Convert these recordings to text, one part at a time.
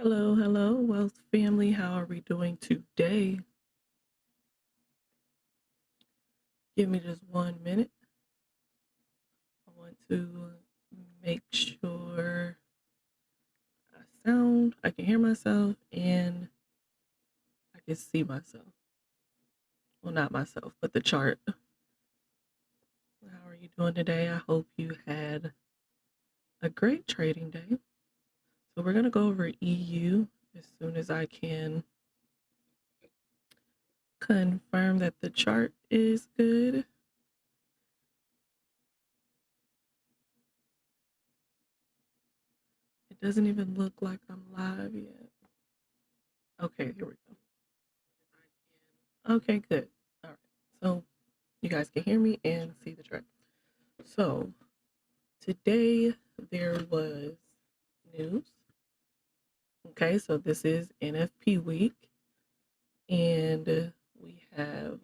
Hello, hello, Wealth family. How are we doing today? Give me just 1 minute. I want to make sure I can hear myself, and I can see myself. Well, not myself, but the chart. How are you doing today? I hope you had a great trading day. So, we're going to go over EU as soon as I can confirm that the chart is good. It doesn't even look like I'm live yet. Okay, here we go. Okay, good. All right. So you guys can hear me and see the chart. So today there was news. Okay, so this is NFP week, and we have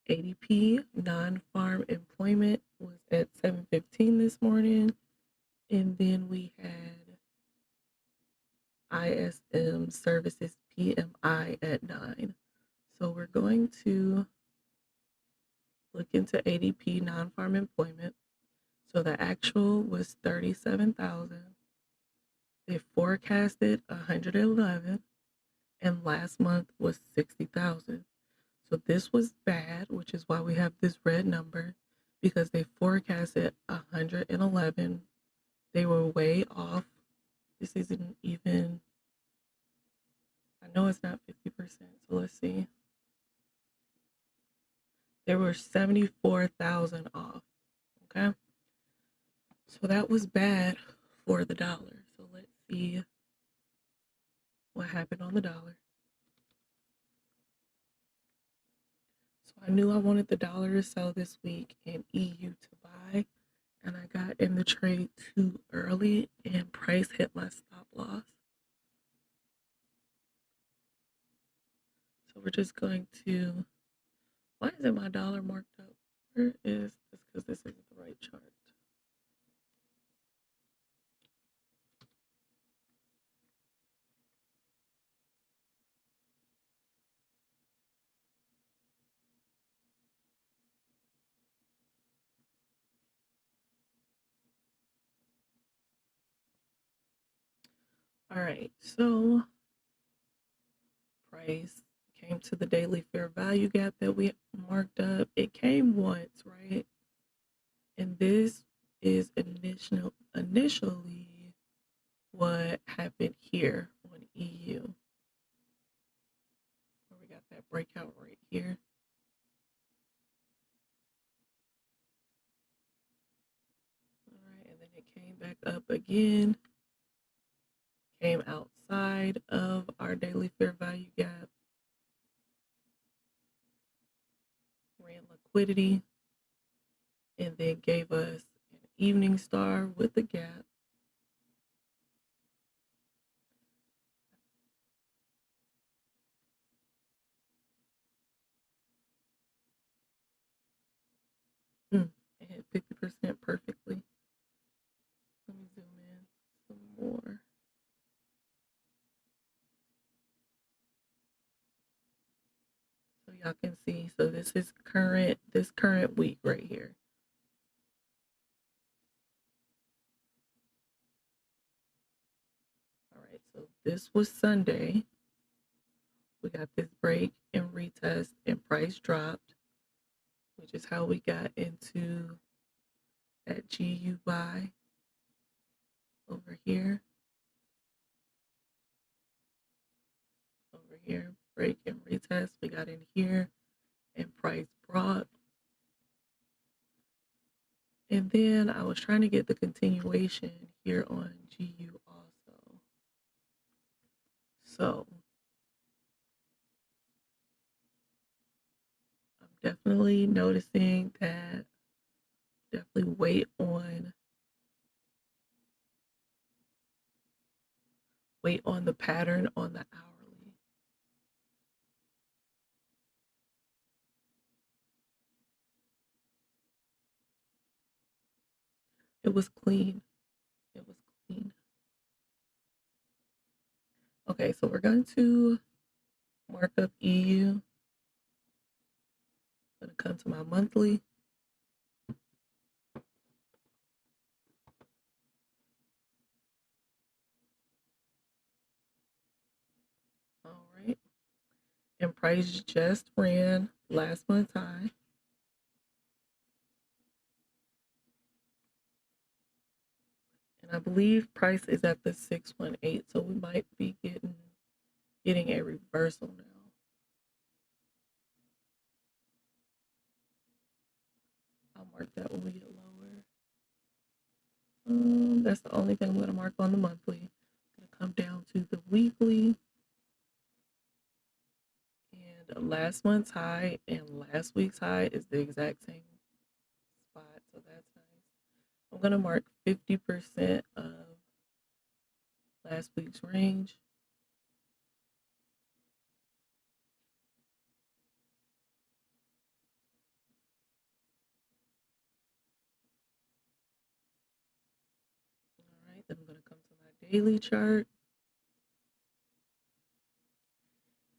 ADP Non Farm employment was at 7:15 this morning, and then we had ISM services PMI at 9. So we're going to look into ADP Non Farm employment. So the actual was 37,000. They forecasted 111, and last month was 60,000. So this was bad, which is why we have this red number, because they forecasted 111. They were way off. This isn't even, I know it's not 50%. So let's see. They were 74,000 off. Okay. So that was bad for the dollar. So let's see what happened on the dollar. So I knew I wanted the dollar to sell this week and EU to buy, and I got in the trade too early and price hit my stop loss. So we're just going to, why isn't my dollar marked up? Where is this? Because this isn't the right chart. All right, so price came to the daily fair value gap that we marked up. It came once, right? And this is initially what happened here on EU, where we got that breakout right here. All right, and then it came back up again, came outside of our daily fair value gap, ran liquidity, and then gave us an evening star with the gap. It hit 50% perfectly. Let me zoom in some more. So y'all can see. So this is this current week right here. All right, so this was Sunday. We got this break and retest and price dropped, which is how we got into that GU buy over here. Over here, break and retest. We got in here and price brought. And then I was trying to get the continuation here on GU also. So I'm definitely noticing that definitely wait on the pattern on the hourly. It was clean. It was clean. Okay, so we're going to mark up EU. I'm going to come to my monthly. All right. And price just ran last month's high. And I believe price is at the 618. So we might be getting a reversal now. I'll mark that when we get lower. That's the only thing I'm going to mark on the monthly. I'm going to come down to the weekly. And last month's high and last week's high is the exact same spot. So that's nice. I'm going to mark 50% of last week's range. All right, then I'm going to come to my daily chart.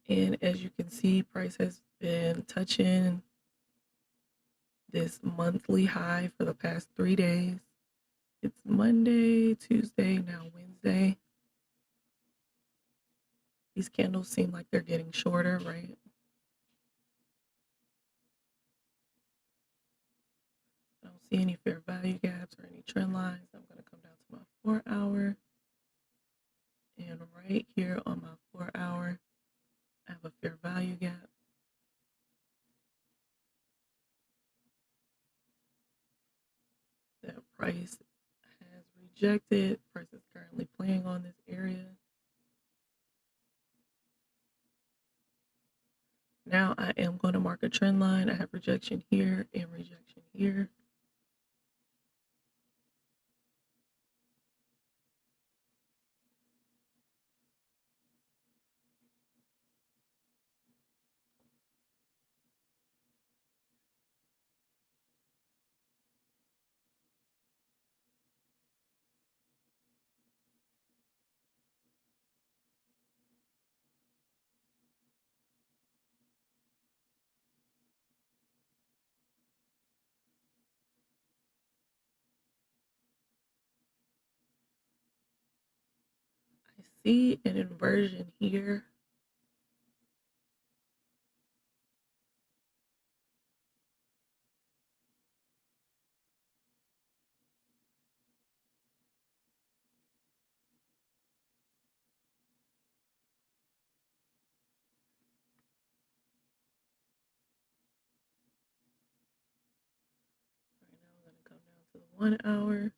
And as you can see, price has been touching this monthly high for the past 3 days. It's Monday, Tuesday, now Wednesday. These candles seem like they're getting shorter, right? I don't see any fair value gaps or any trend lines. I'm going to come down to my 4-hour. And right here on my 4-hour, I have a fair value gap. That price has rejected. Price is currently playing on this area. Now I am going to mark a trend line. I have rejection here and rejection here. I see an inversion here. Right now I'm going to come down to the 1-hour.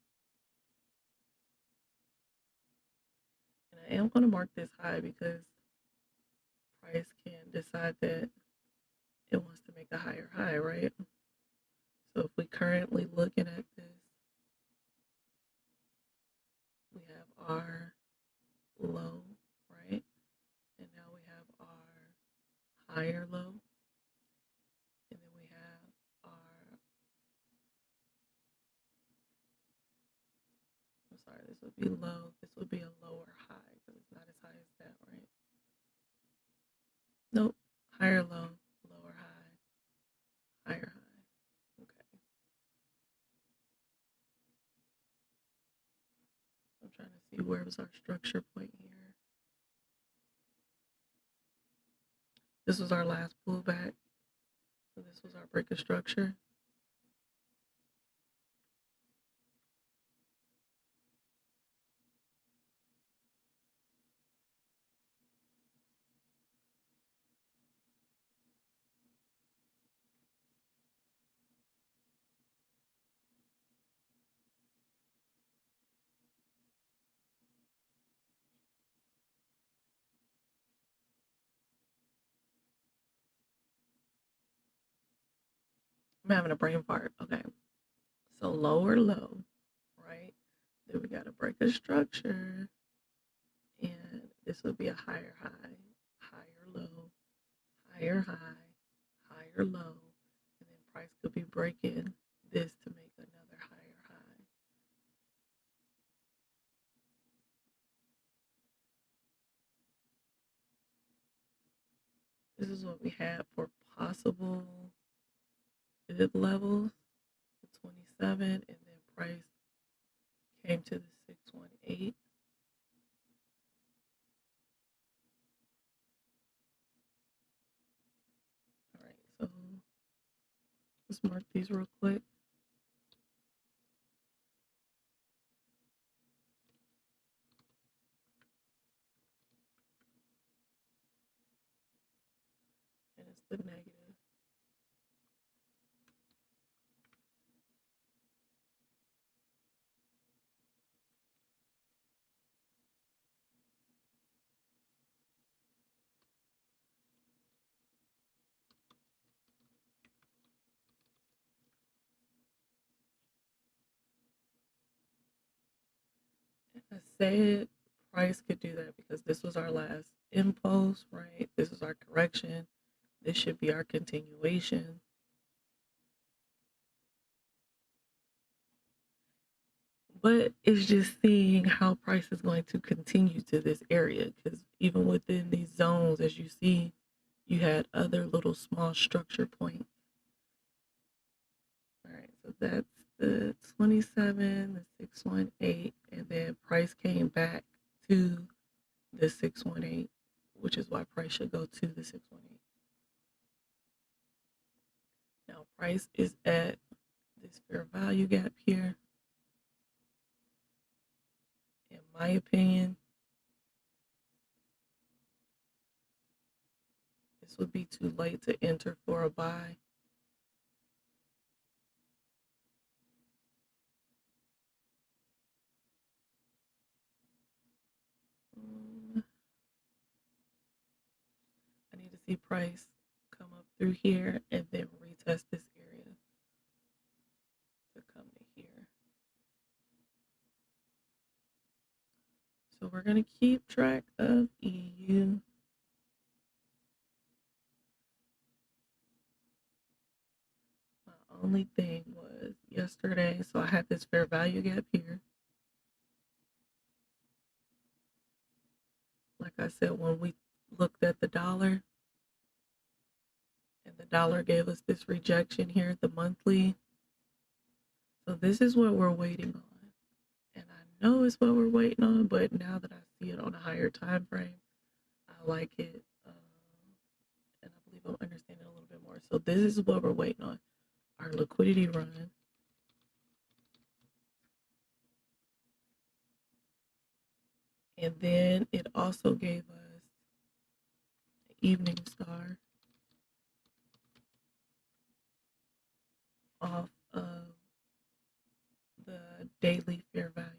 And I am going to mark this high because price can decide that it wants to make a higher high, right? So if we currently looking at this, we have our low, right? And now we have our higher low. And then we have our, I'm sorry, this would be low. This would be a lower high because it's not as high as that, right? Nope. Higher low, lower high, higher high. Okay. I'm trying to see where was our structure point here. This was our last pullback. So this was our break of structure. I'm having a brain fart. Okay. So lower low, right? Then we got to break a structure. And this would be a higher high, higher low, higher high, higher low. And then price could be breaking this to make another higher high. we had for possible fib levels, the 27, and then price came to the 618. All right, so let's mark these real quick. And it's the negative. I said price could do that because this was our last impulse, right? This is our correction. This should be our continuation. But it's just seeing how price is going to continue to this area, because even within these zones, as you see, you had other little small structure points. All right, so that's the 27, the 618, and then price came back to the 618, which is why price should go to the 618. Now price is at this fair value gap here. In my opinion, this would be too late to enter for a buy. I need to see price come up through here and then retest this area to come to here. So we're going to keep track of EU. My only thing was yesterday, so I had this fair value gap here. Like I said, when we looked at the dollar, and the dollar gave us this rejection here, the monthly. So this is what we're waiting on. And I know it's what we're waiting on, but now that I see it on a higher time frame, I like it. And I believe I'm understanding a little bit more. So this is what we're waiting on. Our liquidity run. And then it also gave us an evening star off of the daily fair value.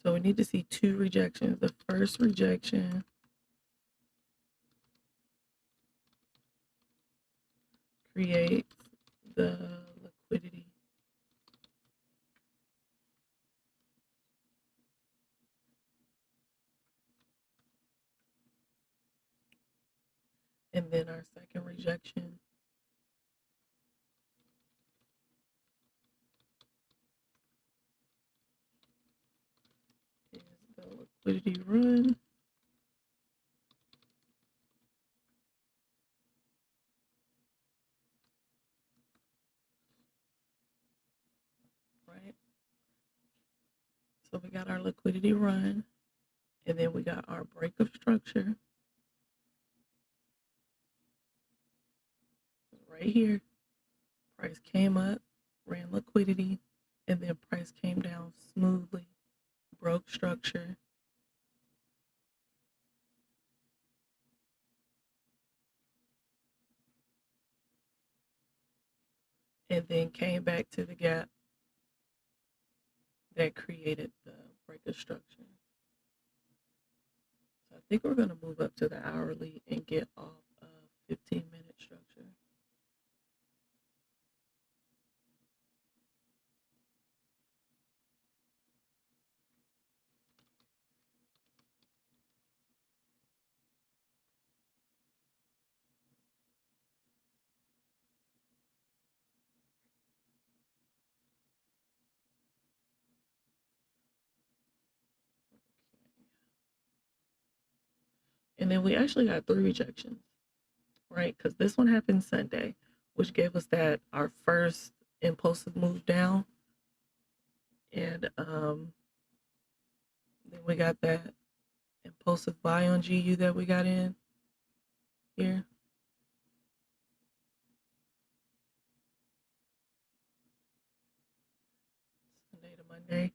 So we need to see two rejections. The first rejection creates the liquidity. And then our second rejection is the liquidity run. Right? So we got our liquidity run, and then we got our break of structure right here. Price came up, ran liquidity, and then price came down smoothly, broke structure, and then came back to the gap that created the break of structure. So I think we're going to move up to the hourly and get off of 15-minute structure. And then we actually got 3 rejections, right? Because this one happened Sunday, which gave us that our first impulsive move down. And then we got that impulsive buy on GU that we got in here. Sunday to Monday.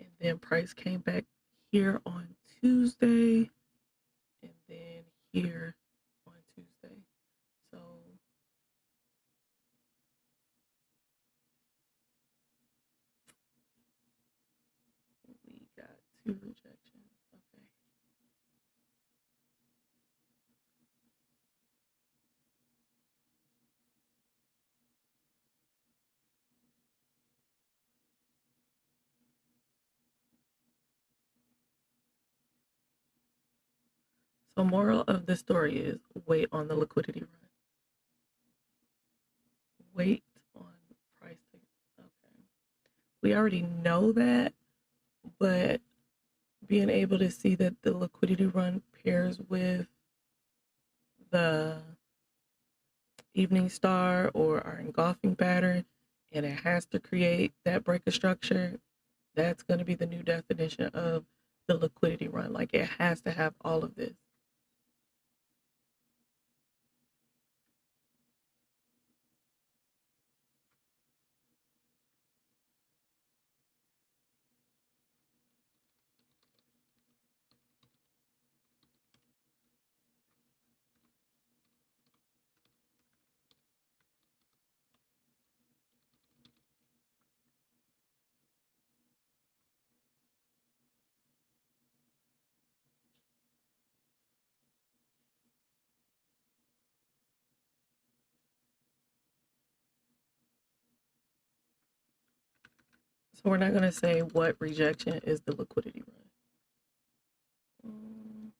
And then price came back here on Tuesday. And then here on Tuesday. So we got 2 rejections. Okay. So moral of the story is wait on the liquidity run. Wait on price to, okay. We already know that, but being able to see that the liquidity run pairs with the evening star or our engulfing pattern, and it has to create that break of structure, that's going to be the new definition of the liquidity run. Like it has to have all of this. So we're not going to say what rejection is the liquidity run.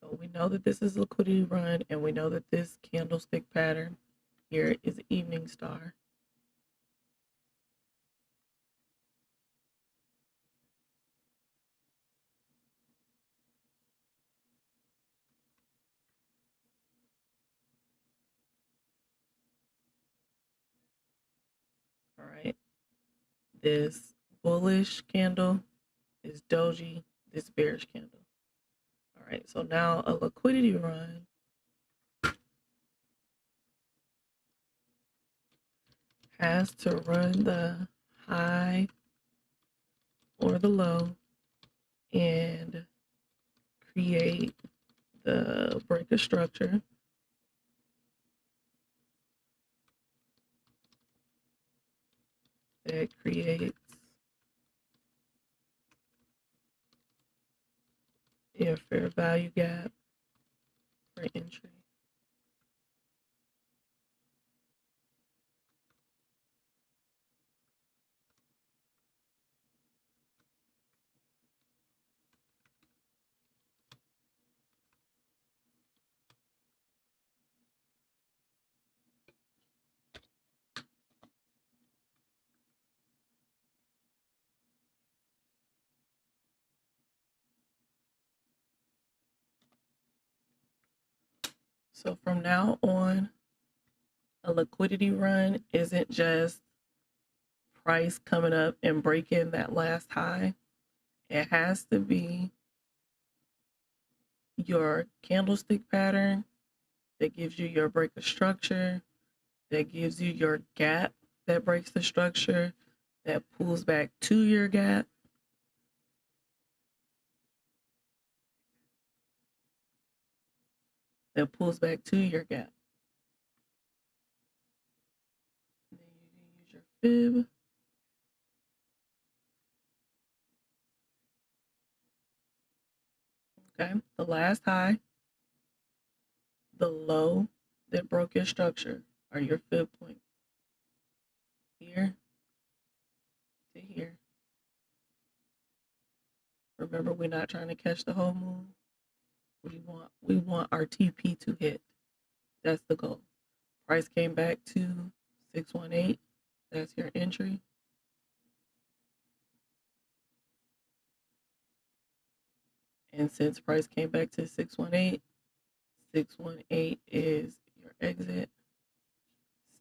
So we know that this is liquidity run, and we know that this candlestick pattern here is evening star. All right. This bullish candle is doji, this bearish candle. All right. So now a liquidity run has to run the high or the low and create the break of structure. That creates a fair value gap for entry. So from now on, a liquidity run isn't just price coming up and breaking that last high. It has to be your candlestick pattern that gives you your break of structure, that gives you your gap that breaks the structure, that pulls back to your gap. That pulls back to your gap. And then you can use your fib. Okay, the last high, the low that broke your structure are your fib points. Here to here. Remember, we're not trying to catch the whole moon. We want our TP to hit. That's the goal. Price came back to 618. That's your entry. And since price came back to 618, 618 is your exit.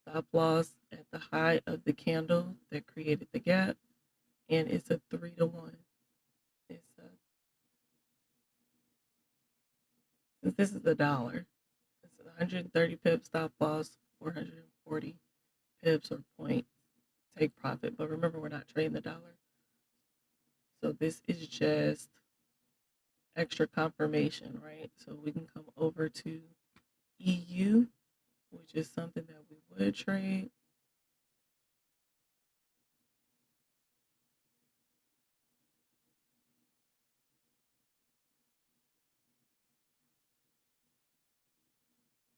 Stop loss at the high of the candle that created the gap, and it's a 3-to-1. Since this is a dollar, it's 130 pips stop loss, 440 pips or point take profit. But remember, we're not trading the dollar, so this is just extra confirmation, right? So we can come over to EU, which is something that we would trade.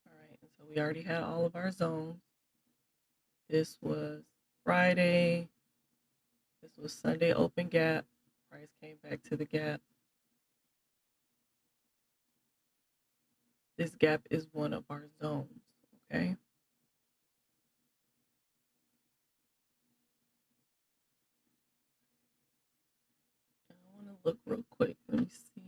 All right, and so we already had all of our zones. This was Friday. This was Sunday open gap. Price came back to the gap. This gap is one of our zones, okay? And I want to look real quick. Let me see.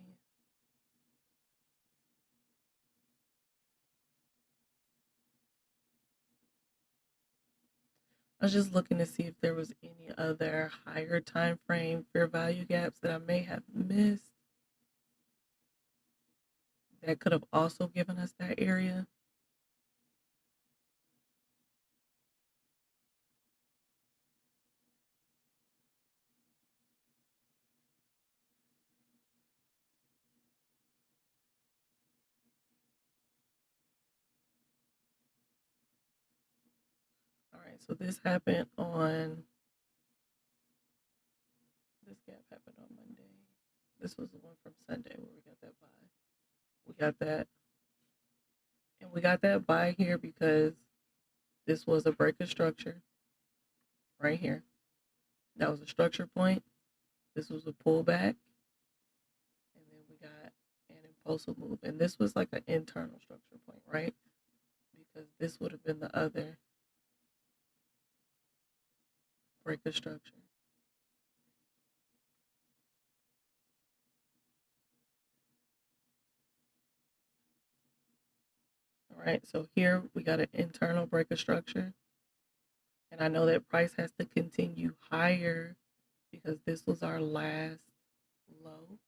I was just looking to see if there was any other higher time frame fair value gaps that I may have missed that could have also given us that area. All right, so this gap happened on Monday. This was the one from Sunday where we got that buy. We got that, and we got that buy here because this was a break of structure right here. That was a structure point. This was a pullback, and then we got an impulsive move. And this was like an internal structure point, right? Because this would have been the other break of structure. All right, so here we got an internal break of structure. And I know that price has to continue higher because this was our last low.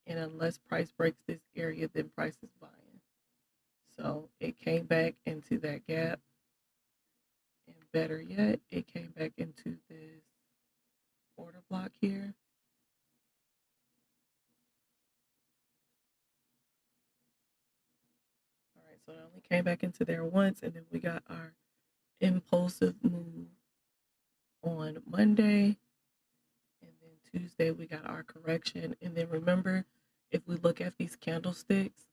And unless price breaks this area, then price is buying. So it came back into that gap. And better yet, it came back into this order block here. All right, so it only came back into there once, and then we got our impulsive move on Monday. And then Tuesday, we got our correction. And then remember, if we look at these candlesticks,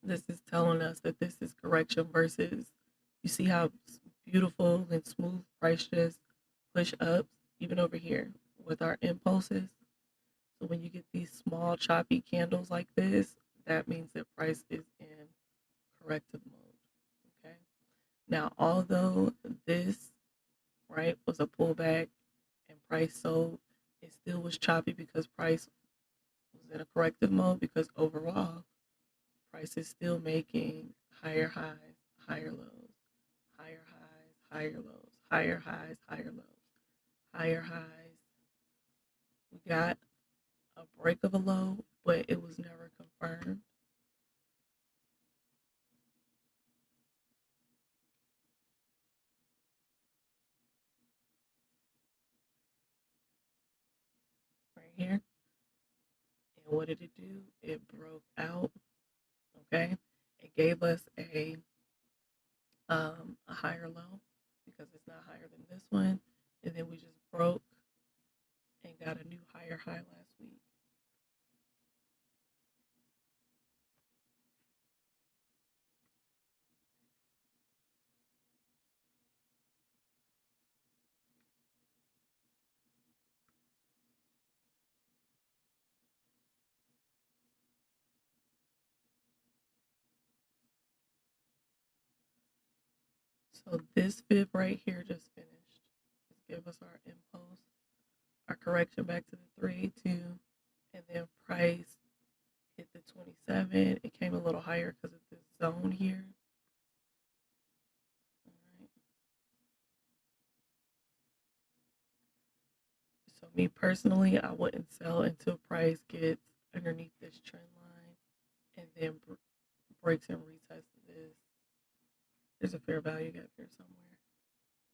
this is telling us that this is correction versus, you see how beautiful and smooth price just push up, even over here with our impulses. So when you get these small choppy candles like this, that means that price is in corrective mode. Okay. Now, although this right was a pullback and price sold, it still was choppy because price was in a corrective mode, because overall price is still making higher highs, higher lows, higher highs, higher lows, higher highs, higher lows, higher highs. We got a break of a low, but it was never confirmed. Right here. And what did it do? It broke out. Okay. It gave us a higher low because it's not higher than this one. And then we just broke and got a new higher high last week. So this fib right here just finished. Just give us our impulse, our correction back to the 382, and then price hit the 27. It came a little higher because of this zone here. All right. So me personally, I wouldn't sell until price gets underneath this trend line and then breaks and retests this. There's a fair value gap here somewhere.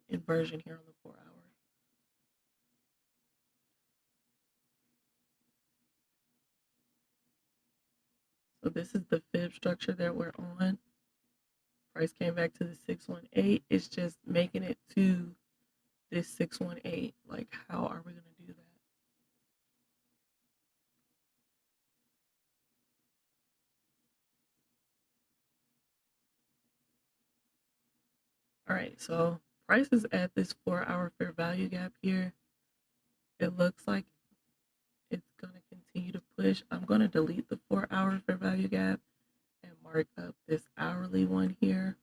Inversion here on the 4 hour. So this is the fib structure that we're on. Price came back to the 618. It's just making it to this 618. Like, how are we going to do that? All right, so price is at this 4 hour fair value gap here. It looks like it's going to continue to push. I'm going to delete the 4 hour fair value gap and mark up this hourly one here.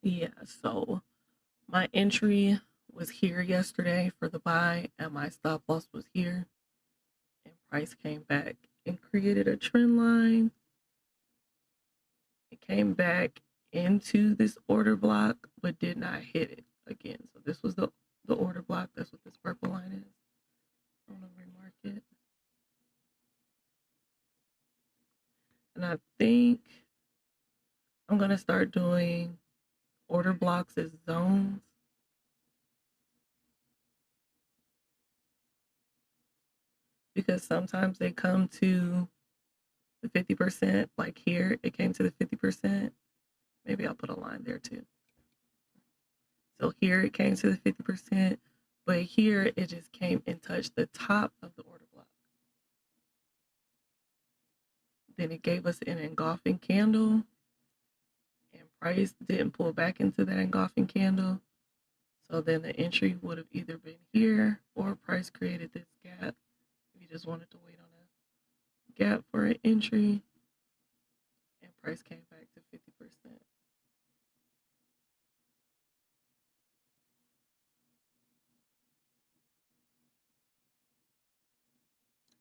Yeah, so my entry was here yesterday for the buy, and my stop loss was here. And price came back and created a trend line. It came back into this order block, but did not hit it again. So this was the order block. That's what this purple line is. I'm gonna remark it. And I think I'm gonna start doing order blocks as zones. Because sometimes they come to the 50%, like here, it came to the 50%. Maybe I'll put a line there too. So here it came to the 50%, but here it just came and touched the top of the order block. Then it gave us an engulfing candle, and price didn't pull back into that engulfing candle. So then the entry would have either been here or price created this gap. If you just wanted to wait on a gap for an entry, and price came back to 50%.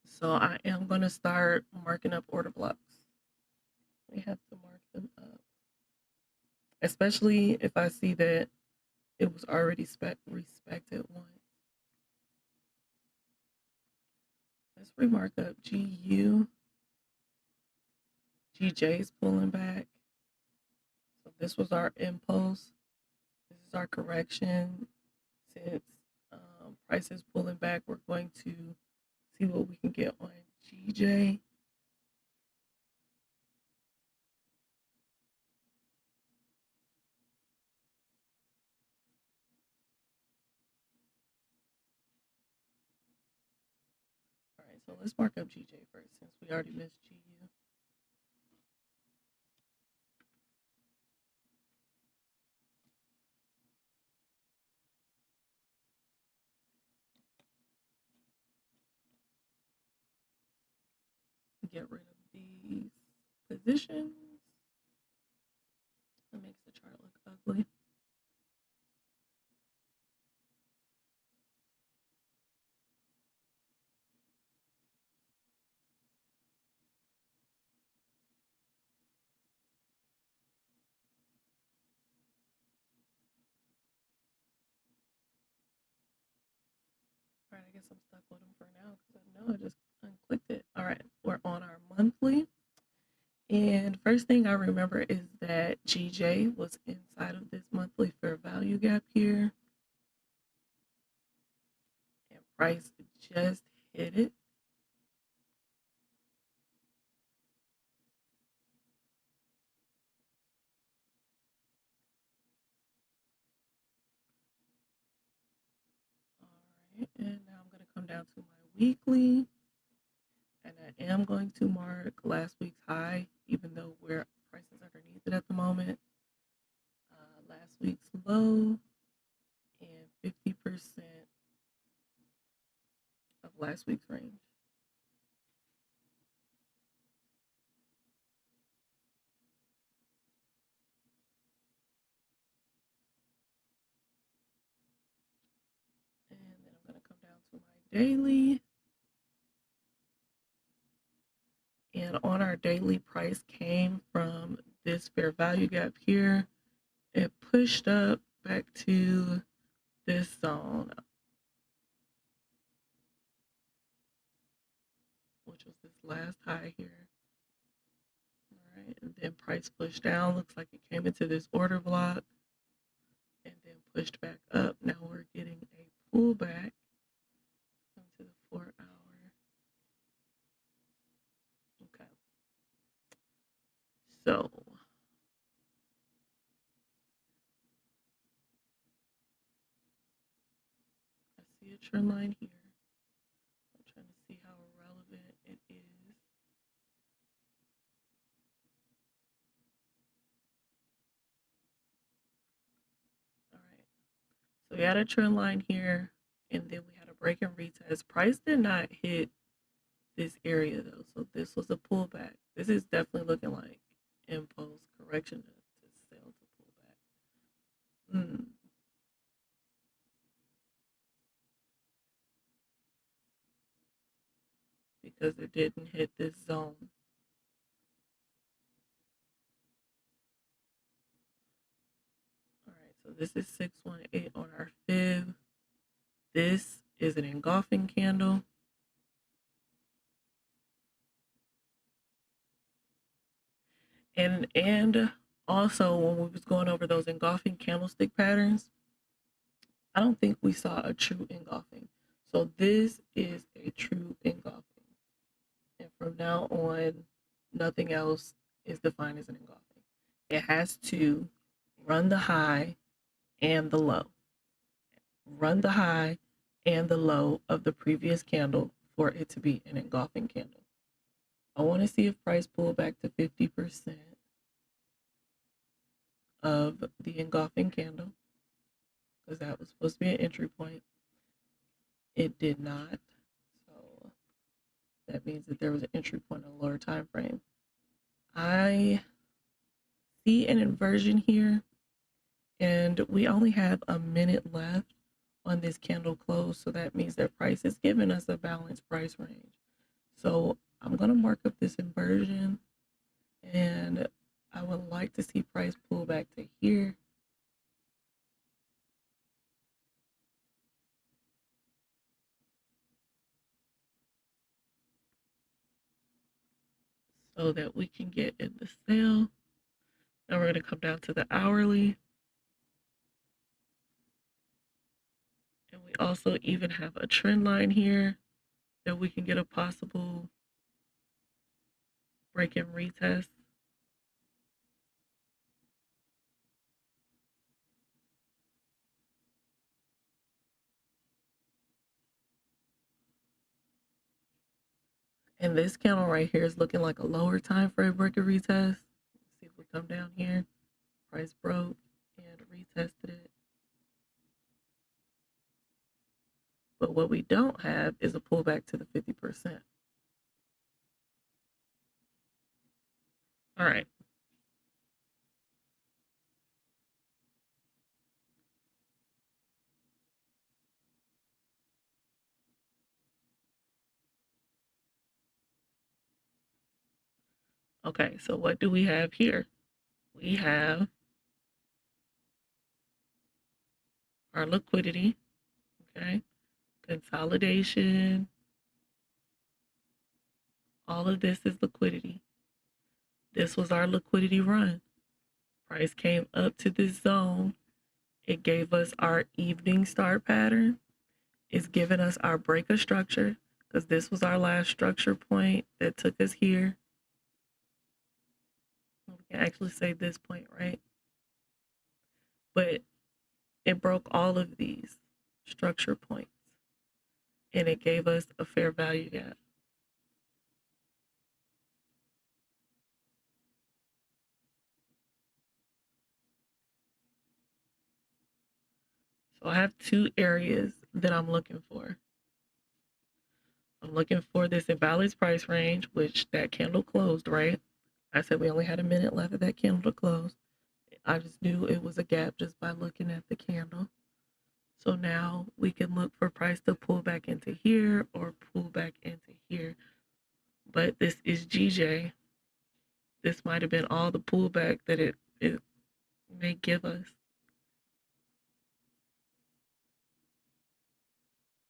So I am going to start marking up order blocks. We have to mark them up, especially if I see that it was already respected once. Let's remark up GU. GJ is pulling back. So this was our impulse. This is our correction. Since price is pulling back, we're going to see what we can get on GJ. All right, so let's mark up GJ first since we already missed GU. Get rid of these positions. That makes the chart look ugly. All right, I guess I'm stuck with them for now because I know I just unclicked it. All right, we're on our monthly. And first thing I remember is that GJ was inside of this monthly fair value gap here. And price just hit it. All right, and now I'm going to come down to my weekly. And I am going to mark last week's high, even though price is underneath it at the moment. Last last week's low and 50% of last week's range. And then I'm going to come down to my daily. And on our daily, price came from this fair value gap here. It pushed up back to this zone, which was this last high here. All right, and then price pushed down. Looks like it came into this order block and then pushed back up. Now we're getting a pullback. Come to the 4 hour. Okay. So I see a trend line here. I'm trying to see how relevant it is. All right. So we had a trend line here, and then we had a break and retest. Price did not hit this area though, so this was a pullback. This is definitely looking like impulse correction to sell to pullback. Because it didn't hit this zone. All right, so this is 618 on our fib. This is an engulfing candle. And also when we was going over those engulfing candlestick patterns, I don't think we saw a true engulfing. So this is a true engulfing. And from now on, nothing else is defined as an engulfing. It has to run the high and the low. Run the high and the low of the previous candle for it to be an engulfing candle. I want to see if price pull back to 50% of the engulfing candle, because that was supposed to be an entry point. It did not. So that means that there was an entry point on a lower time frame. I see an inversion here, and we only have a minute left on this candle close. So that means that price is giving us a balanced price range. So I'm going to mark up this inversion, and I would like to see price pull back to here. So that we can get in the sale. Now we're going to come down to the hourly. And we also even have a trend line here that we can get a possible break and retest. And this candle right here is looking like a lower time frame break and retest. Let's see if we come down here. Price broke and retested it. But what we don't have is a pullback to the 50%. All right. Okay, so what do we have here? We have our liquidity, okay? Consolidation. All of this is liquidity. This was our liquidity run. Price came up to this zone. It gave us our evening start pattern. It's given us our break of structure, because this was our last structure point that took us here. We can actually say this point, right? But it broke all of these structure points, and it gave us a fair value gap. So I have two areas that I'm looking for. I'm looking for this imbalanced price range, which that candle closed, right? I said we only had a minute left of that candle to close. I just knew it was a gap just by looking at the candle. So now we can look for price to pull back into here or pull back into here. But this is GJ. This might have been all the pullback that it may give us.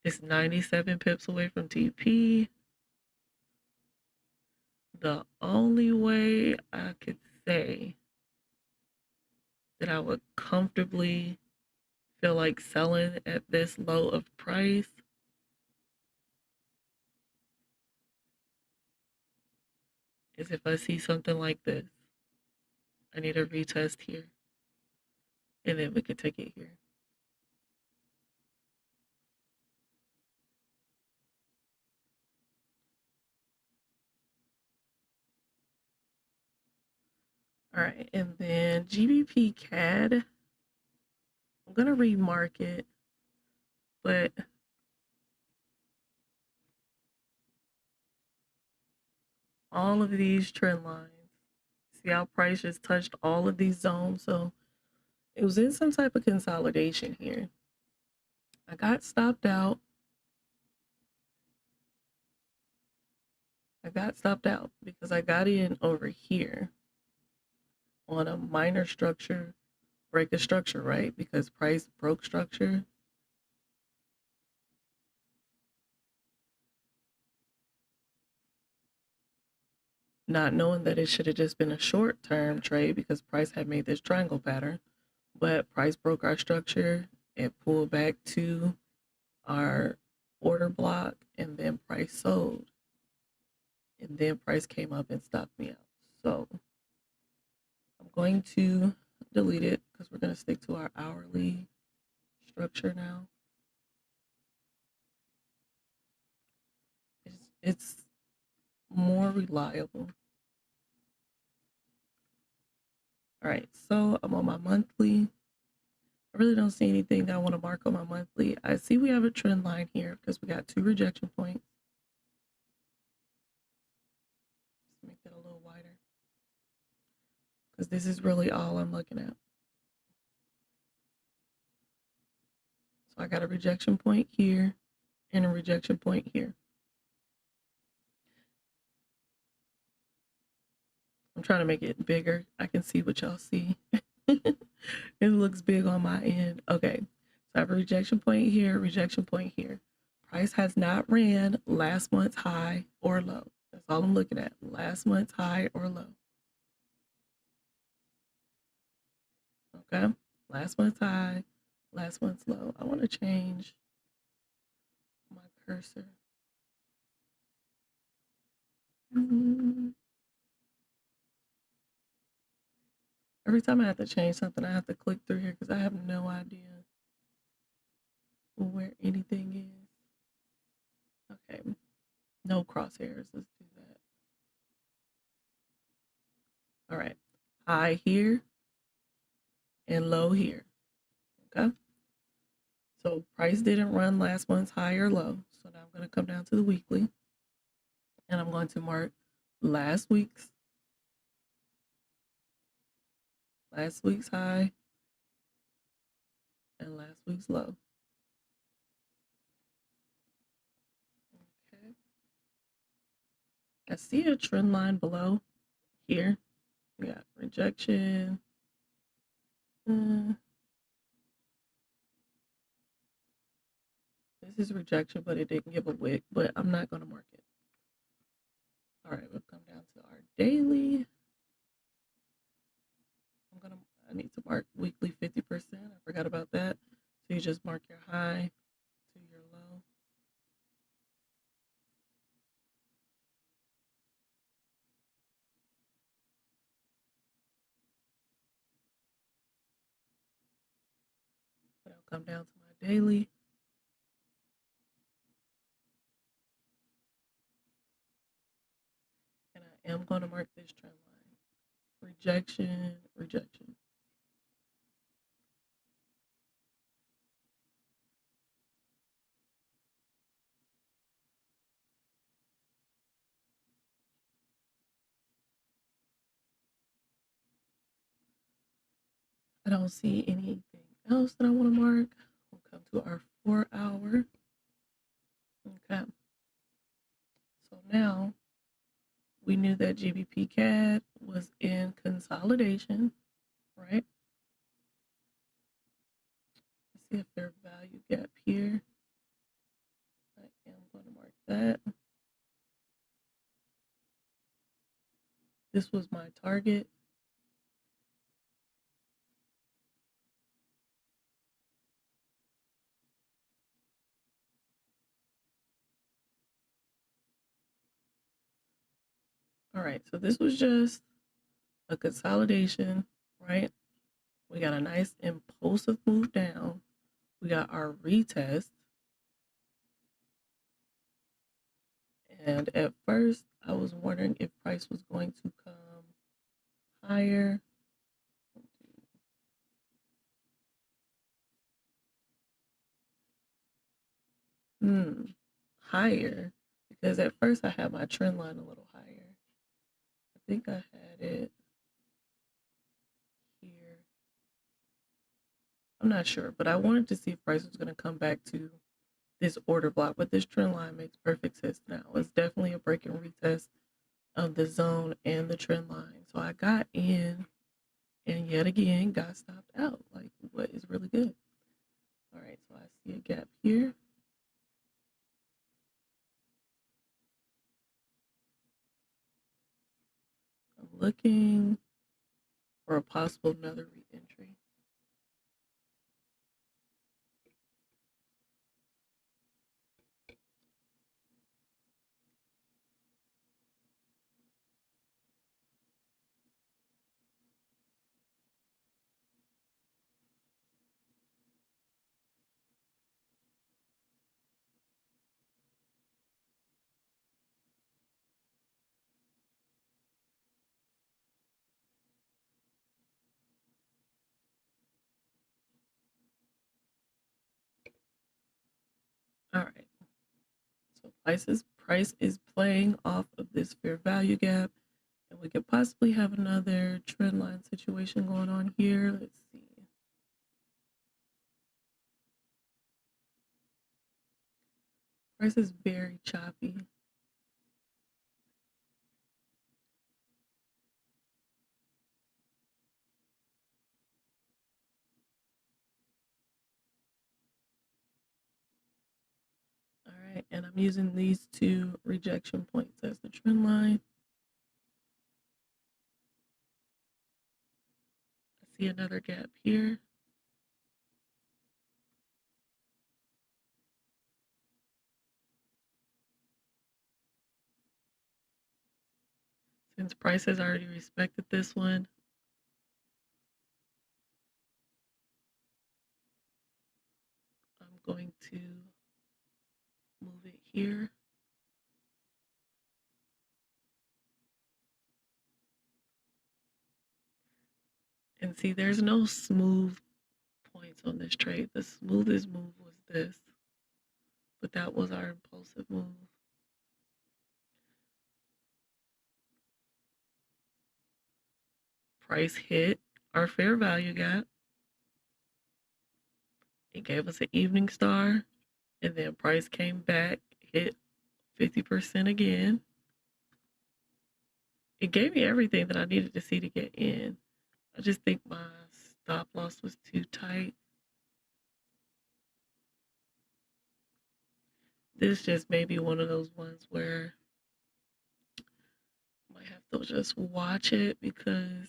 It's 97 pips away from TP. The only way I could say that I would comfortably feel like selling at this low of price is if I see something like this. I need a retest here, and then we could take it here. All right, and then GBP CAD, I'm gonna remarket, but all of these trend lines, see how price just touched all of these zones, so it was in some type of consolidation here. I got stopped out. Because I got in over here on a minor structure, break a structure, right? Because price broke structure. Not knowing that it should have just been a short-term trade because price had made this triangle pattern, but price broke our structure. It pulled back to our order block, and then price sold. And then price came up and stopped me out. So I'm going to delete it because we're going to stick to our hourly structure now. It's more reliable. All right, so I'm on my monthly. I really don't see anything that I want to mark on my monthly. I see we have a trend line here because we got 2 rejection points. Let's make that a little wider because this is really all I'm looking at. So I got a rejection point here and a rejection point here. I'm trying to make it bigger. I can see what y'all see. It looks big on my end. Okay, so I have a rejection point here, rejection point here. Price has not ran last month's high or low. That's all I'm looking at. Last month's high or low. Okay, last month's high, last month's low. I want to change my cursor. Every time I have to change something, I have to click through here because I have no idea where anything is. Okay, no crosshairs. Let's do that. All right, high here and low here. Okay, so price didn't run last month's high or low. So now I'm going to come down to the weekly and I'm going to mark last week's high and last week's low. Okay. I see a trend line below here. We got rejection. This is rejection, but it didn't give a wick, but I'm not going to mark it. All right, we'll come down to our daily. I need to mark weekly 50%. I forgot about that. So you just mark your high to your low. But I'll come down to my daily. And I am going to mark this trend line. Rejection, rejection. I don't see anything else that I want to mark. We'll come to our 4 hour. Okay. So now we knew that GBP CAD was in consolidation, right? Let's see a fair value gap here. I am going to mark that. This was my target. All right, so this was just a consolidation, right? We got a nice impulsive move down. We got our retest. And at first, I was wondering if price was going to come higher. Higher. Because at first I had my trend line a little higher. I think I had it here. I'm not sure, but I wanted to see if price was going to come back to this order block. But this trend line makes perfect sense now. It's definitely a break and retest of the zone and the trend line. So I got in and yet again got stopped out. Like, what is really good? All right, so I see a gap here. I'm looking for a possible another re-entry. All right. So price is playing off of this fair value gap, and we could possibly have another trend line situation going on here. Let's see. Price is very choppy. All right, and I'm using these two rejection points as the trend line. I see another gap here. Since price has already respected this one, I'm going to move it here. And see, there's no smooth points on this trade. The smoothest move was this, but that was our impulsive move. Price hit our fair value gap. It gave us an evening star, and then price came back, hit 50% again. It gave me everything that I needed to see to get in. I just think my stop loss was too tight. This just may be one of those ones where I might have to just watch it because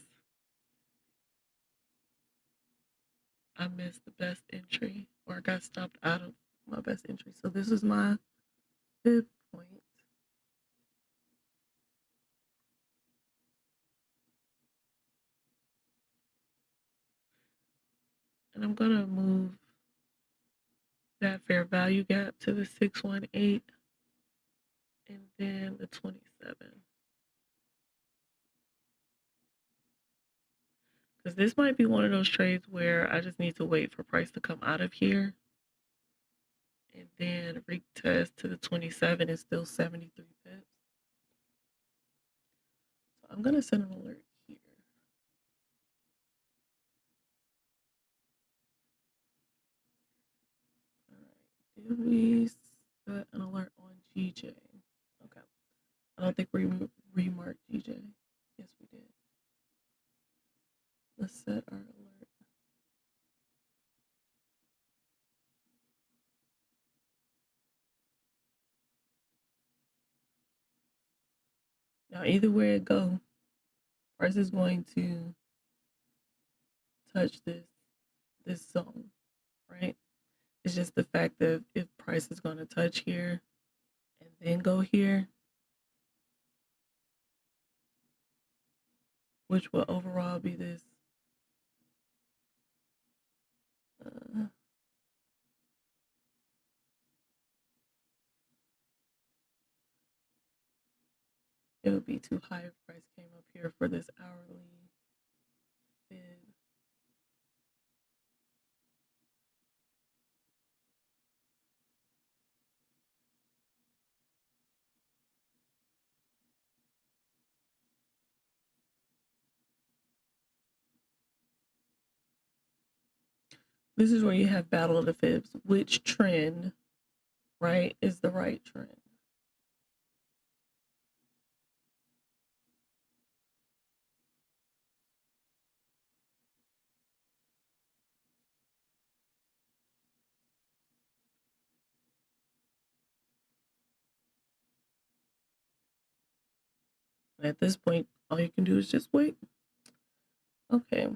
I missed the best entry or I got stopped out of my best entry. So this is my 5th point. And I'm going to move that fair value gap to the 618 and then the 27. Because this might be one of those trades where I just need to wait for price to come out of here. And then retest to the 27 is still 73 pips. So I'm going to send an alert here. Did we set an alert on GJ? Okay. I don't think we remarked GJ. Yes, we did. Let's set our alert. Now, either way it go, price is going to touch this zone, right? It's just the fact that if price is going to touch here and then go here, which will overall be this it would be too high if price came up here for this hourly fib. This is where you have battle of the fibs. Which trend, right, is the right trend? And at this point, all you can do is just wait. Okay.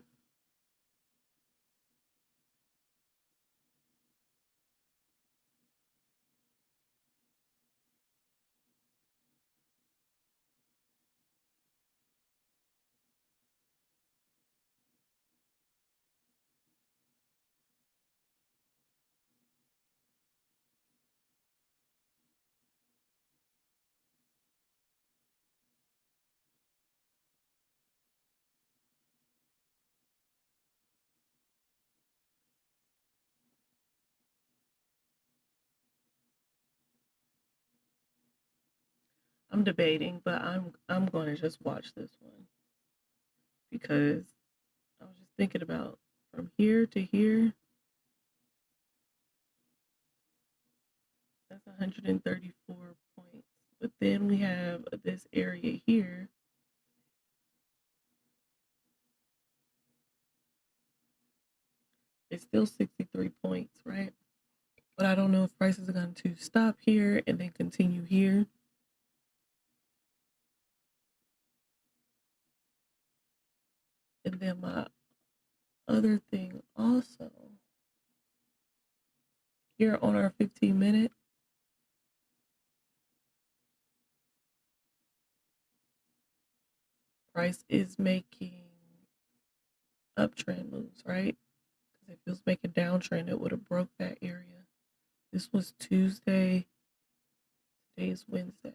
I'm debating, but I'm going to just watch this one because I was just thinking about from here to here, that's 134 points. But then we have this area here. It's still 63 points, right? But I don't know if prices are going to stop here and then continue here. And then my other thing also, here on our 15-minute, price is making uptrend moves, right? Because if it was making downtrend, it would have broke that area. This was Tuesday. Today is Wednesday.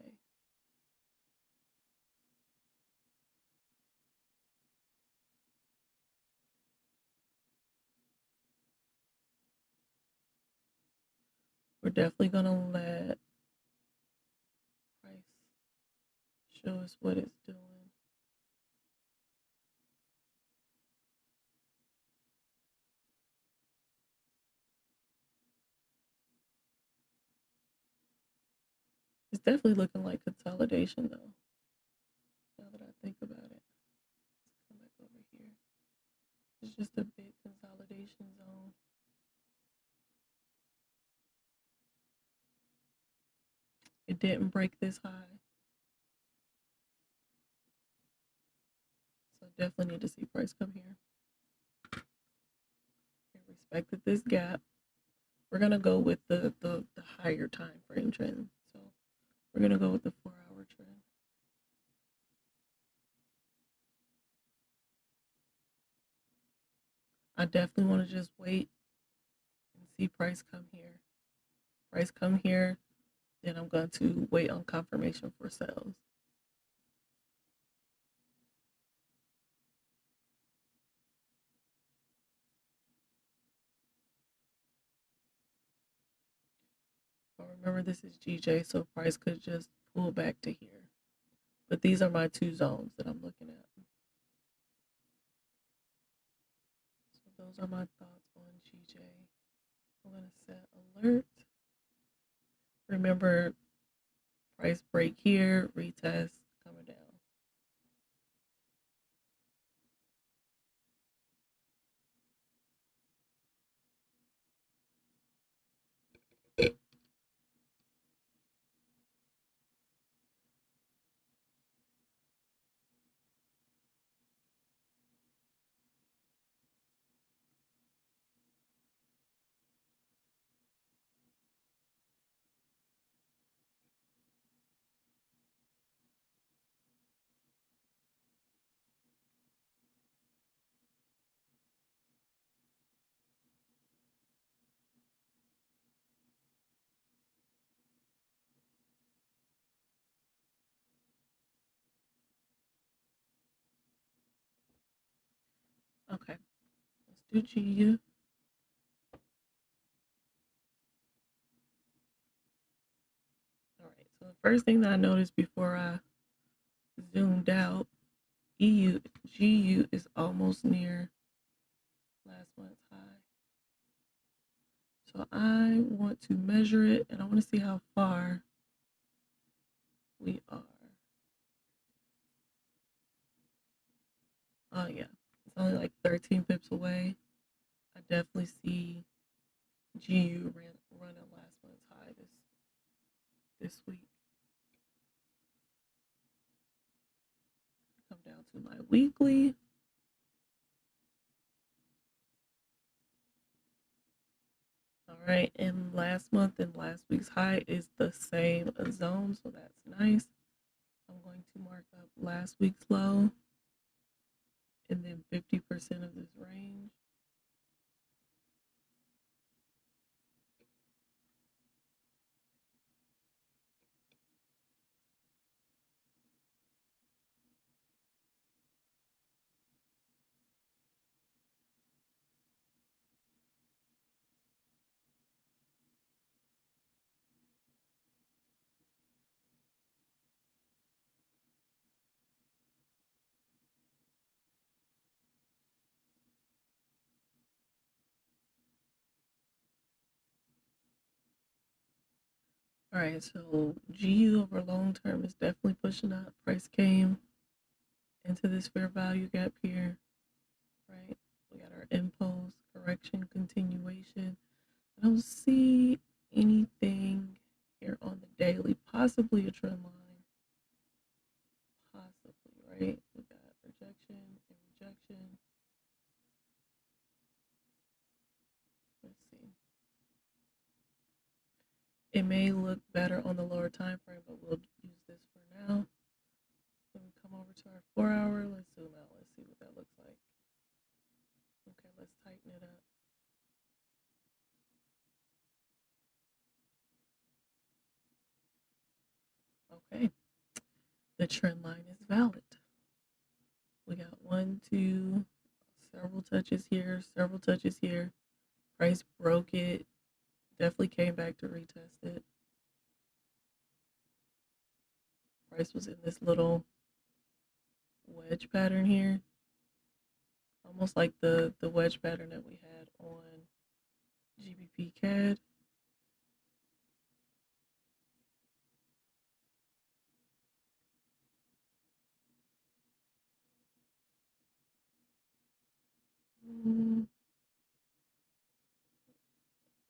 We're definitely going to let price show us what it's doing. It's definitely looking like consolidation, though, now that I think about it. Let's come back over here. It's just a big consolidation zone. It didn't break this high. So definitely need to see price come here. It respected this gap. We're gonna go with the higher time frame trend. So we're gonna go with the 4-hour trend. I definitely want to just wait and see price come here. Price come here, then I'm going to wait on confirmation for sales. But remember, this is GJ, so price could just pull back to here. But these are my two zones that I'm looking at. So those are my thoughts on GJ. I'm going to set alert. Remember, price break here, retest, coming down. Okay, let's do GU. All right, so the first thing that I noticed before I zoomed out, GU is almost near last month's high. So I want to measure it and I want to see how far we are. Oh yeah, it's only like 13 pips away. I definitely see GU running last month's high this week. Come down to my weekly. All right, and last month and last week's high is the same zone, so that's nice. I'm going to mark up last week's low and then 50% of this range. All right, so GU over long term is definitely pushing up. Price came into this fair value gap here, right? We got our impulse, correction, continuation. I don't see anything here on the daily, possibly a trend line, possibly, right? We got rejection and rejection. Let's see. It may look better on the lower time frame, but we'll use this for now. When we come over to our 4-hour, let's zoom out. Let's see what that looks like. Okay, let's tighten it up. Okay, the trend line is valid. We got one, two, several touches here, several touches here. Price broke it, definitely came back to retest it. Price was in this little wedge pattern here, almost like the wedge pattern that we had on GBP CAD.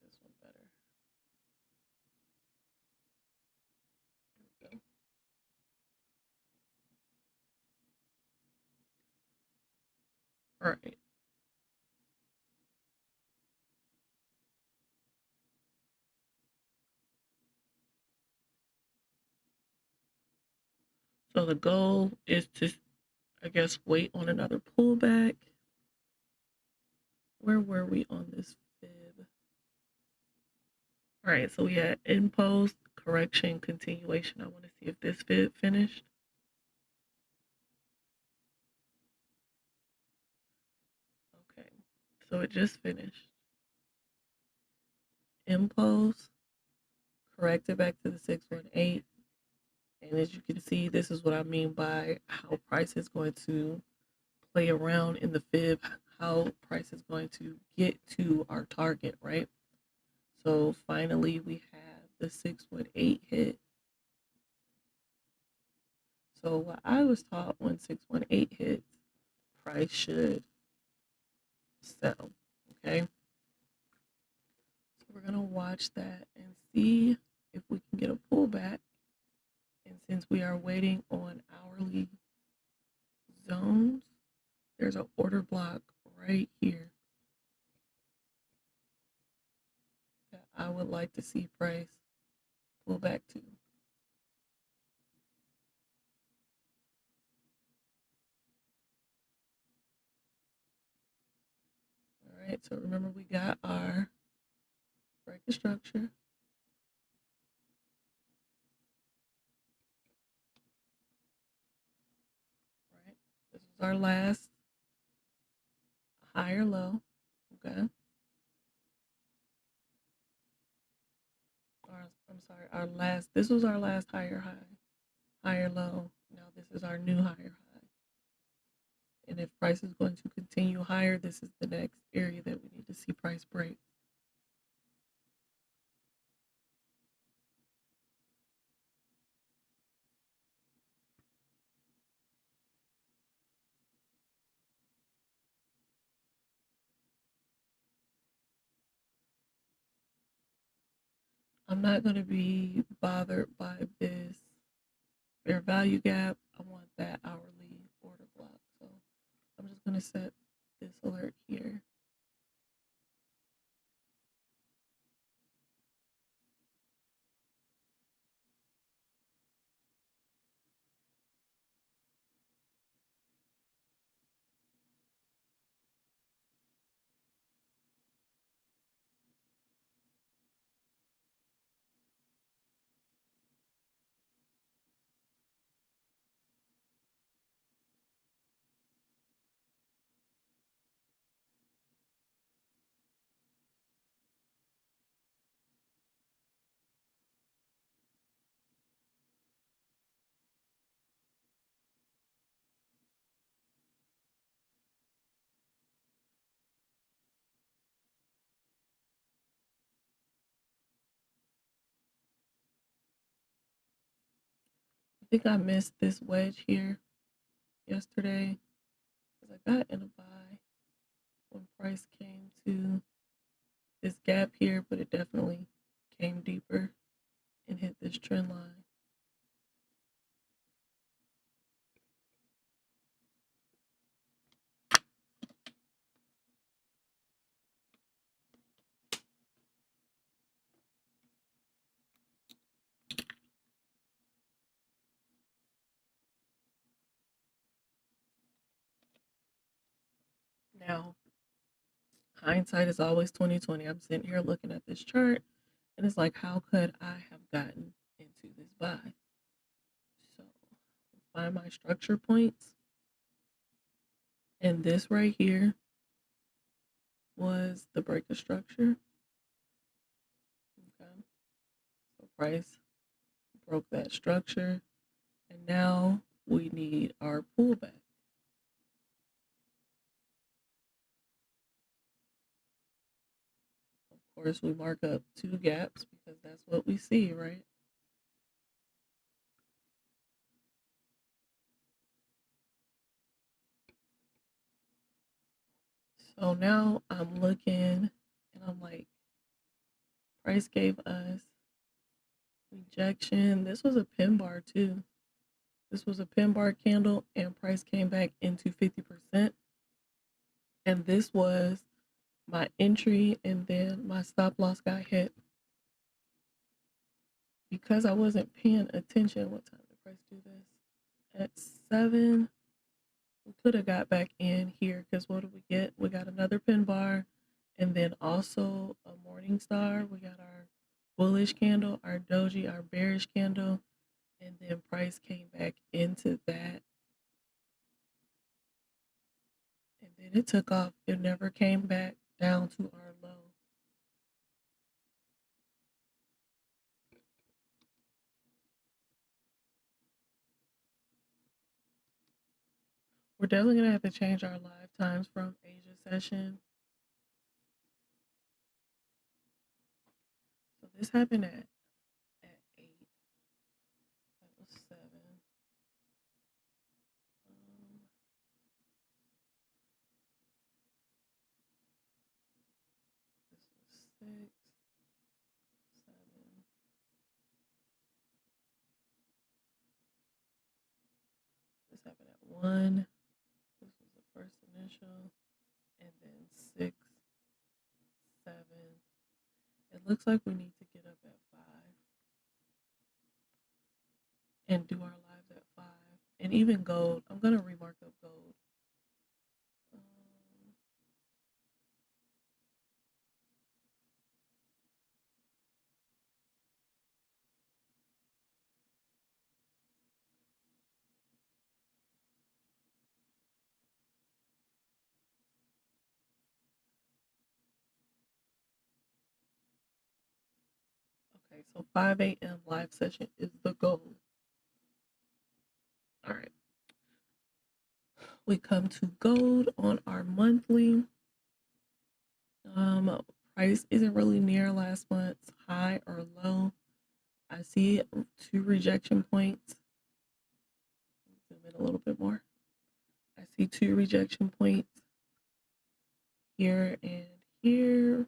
This one better. There we go. All right. So the goal is to, I guess, wait on another pullback. Where were we on this fib? All right, so we had impulse, correction, continuation. I want to see if this fib finished. Okay, so it just finished. Impulse, corrected back to the 618. And as you can see, this is what I mean by how price is going to play around in the fib, how price is going to get to our target, right? So finally we have the 618 hit. So what I was taught, when 618 hits, price should sell. Okay. So we're going to watch that and see if we can get a pullback. And since we are waiting on hourly zones, there's an order block right here that I would like to see price pull back to. All right, so remember we got our break of structure. Right, this was our last higher low. Okay. I'm sorry, this was our last higher low. Now this is our new higher high. And if price is going to continue higher, this is the next area that we need to see price break. I'm not going to be bothered by this fair value gap. I want that hourly order block. So I'm just going to set this alert here. I think I missed this wedge here yesterday because I got in a buy when price came to this gap here, but it definitely came deeper and hit this trend line. Now, hindsight is always 2020. I'm sitting here looking at this chart and it's like, how could I have gotten into this buy? So find my structure points. And this right here was the break of structure. Okay. So price broke that structure. And now we need our pullback. Of course, we mark up 2 gaps because that's what we see, right? So now I'm looking and I'm like, price gave us rejection. This was a pin bar too. This was a pin bar candle and price came back into 50%. And this was my entry and then my stop loss got hit. Because I wasn't paying attention, what time did price do this? At 7. We could have got back in here because what did we get? We got another pin bar and then also a morning star. We got our bullish candle, our doji, our bearish candle, and then price came back into that. And then it took off. It never came back down to our low. We're definitely going to have to change our live times from Asia session. So this happened at 7. This happened at 1. This was the first initial. And then 6, 7. It looks like we need to get up at 5 and do our lives at 5. And even gold, I'm going to remark up gold. Okay, so 5 a.m. live session is the goal. All right. We come to gold on our monthly. Price isn't really near last month's high or low. I see 2 rejection points. Zoom in a little bit more. I see 2 rejection points here and here,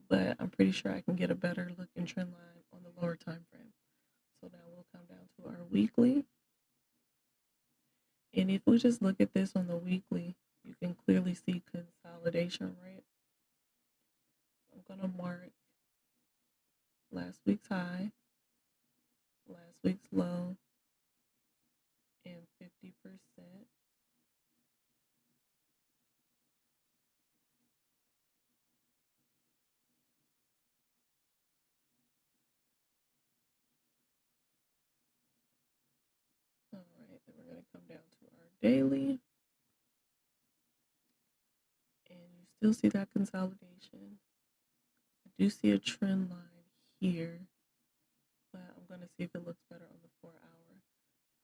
but I'm pretty sure I can get a better looking trend line on the lower time frame. So now we'll come down to our weekly. And if we just look at this on the weekly, you can clearly see consolidation, right? I'm going to mark last week's high, last week's low, and 50%. All right, then we're going to come down to our daily. And you still see that consolidation. I do see a trend line here, but I'm going to see if it looks better on the 4-hour.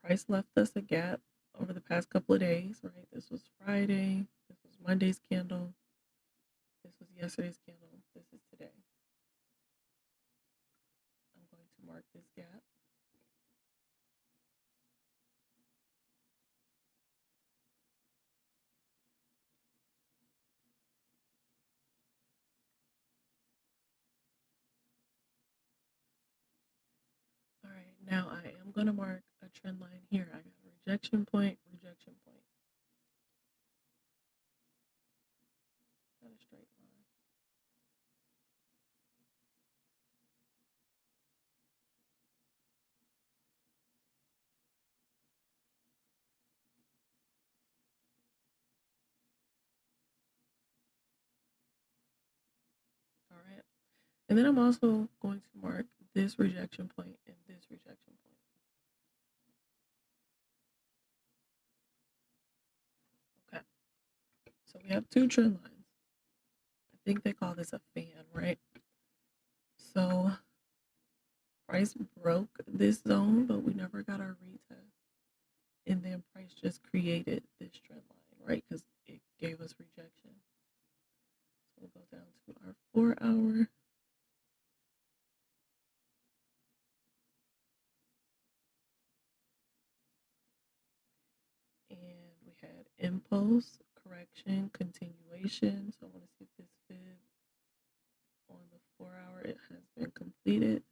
Price left us a gap over the past couple of days, right? This was Friday. This was Monday's candle. This was yesterday's candle. This is today. I'm going to mark this gap. All right, now I am going to mark a trend line here. I got a rejection point, rejection point. Not a straight line. All right. And then I'm also going to mark this rejection point and this rejection point. Okay. So we have 2 trend lines. I think they call this a fan, right? So price broke this zone, but we never got our retest. And then price just created this trend line, right? Because it gave us rejection. So we'll go down to our 4-hour. And we had impulse, correction, continuation. So I want to see if this fib on the 4-hour, it has been completed.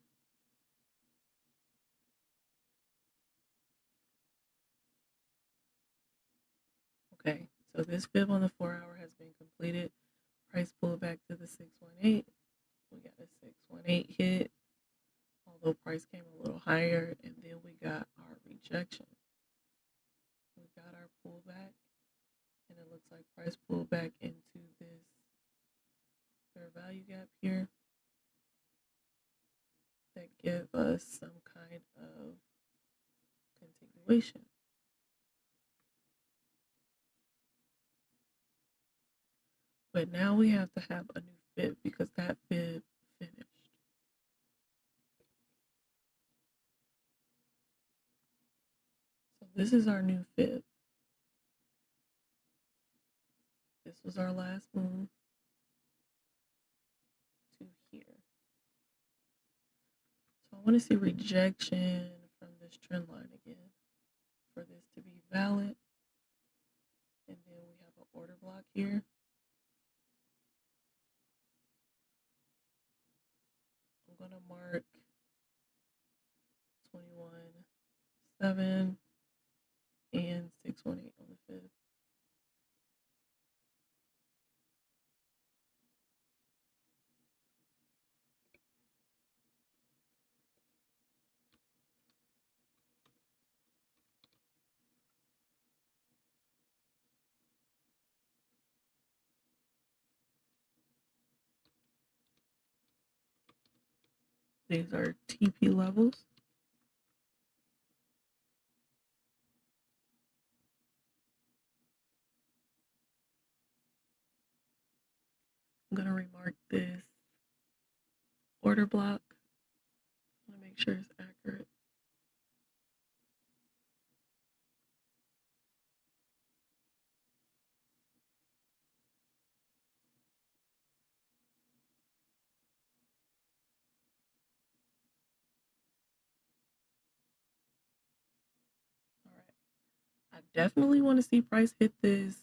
Okay, so this fib on the 4-hour has been completed. Price pulled back to the 618. We got a 618 hit, although price came a little higher, and then we got our rejection. We got our pullback, and it looks like price pulled back into this fair value gap here that give us some kind of continuation. But now we have to have a new fib because that fib finished. So this is our new fib. This was our last move to here. So I want to see rejection from this trend line again for this to be valid. And then we have an order block here. mark 21.7 and 618 on the 5th. These are TP levels. I'm going to remark this order block. I want to make sure it's accurate. All right. I definitely want to see price hit this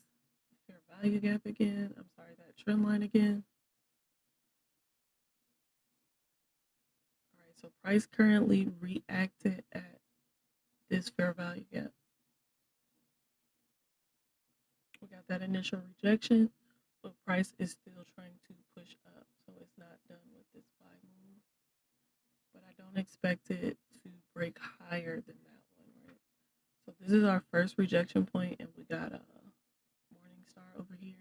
fair value gap again. I'm sorry, that trend line again. All right, so price currently reacted at this fair value gap. We got that initial rejection, but price is still trying to push up. So it's not done with this buy move. But I don't expect it to break higher than that one, right? So this is our first rejection point, and we got a morning star over here.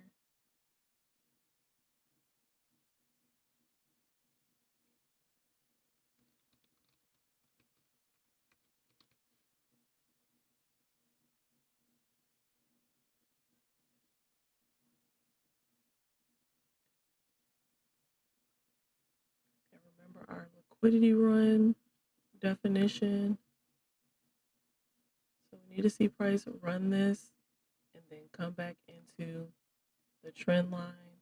And remember our liquidity run definition. So we need to see price run this and then come back into the trend line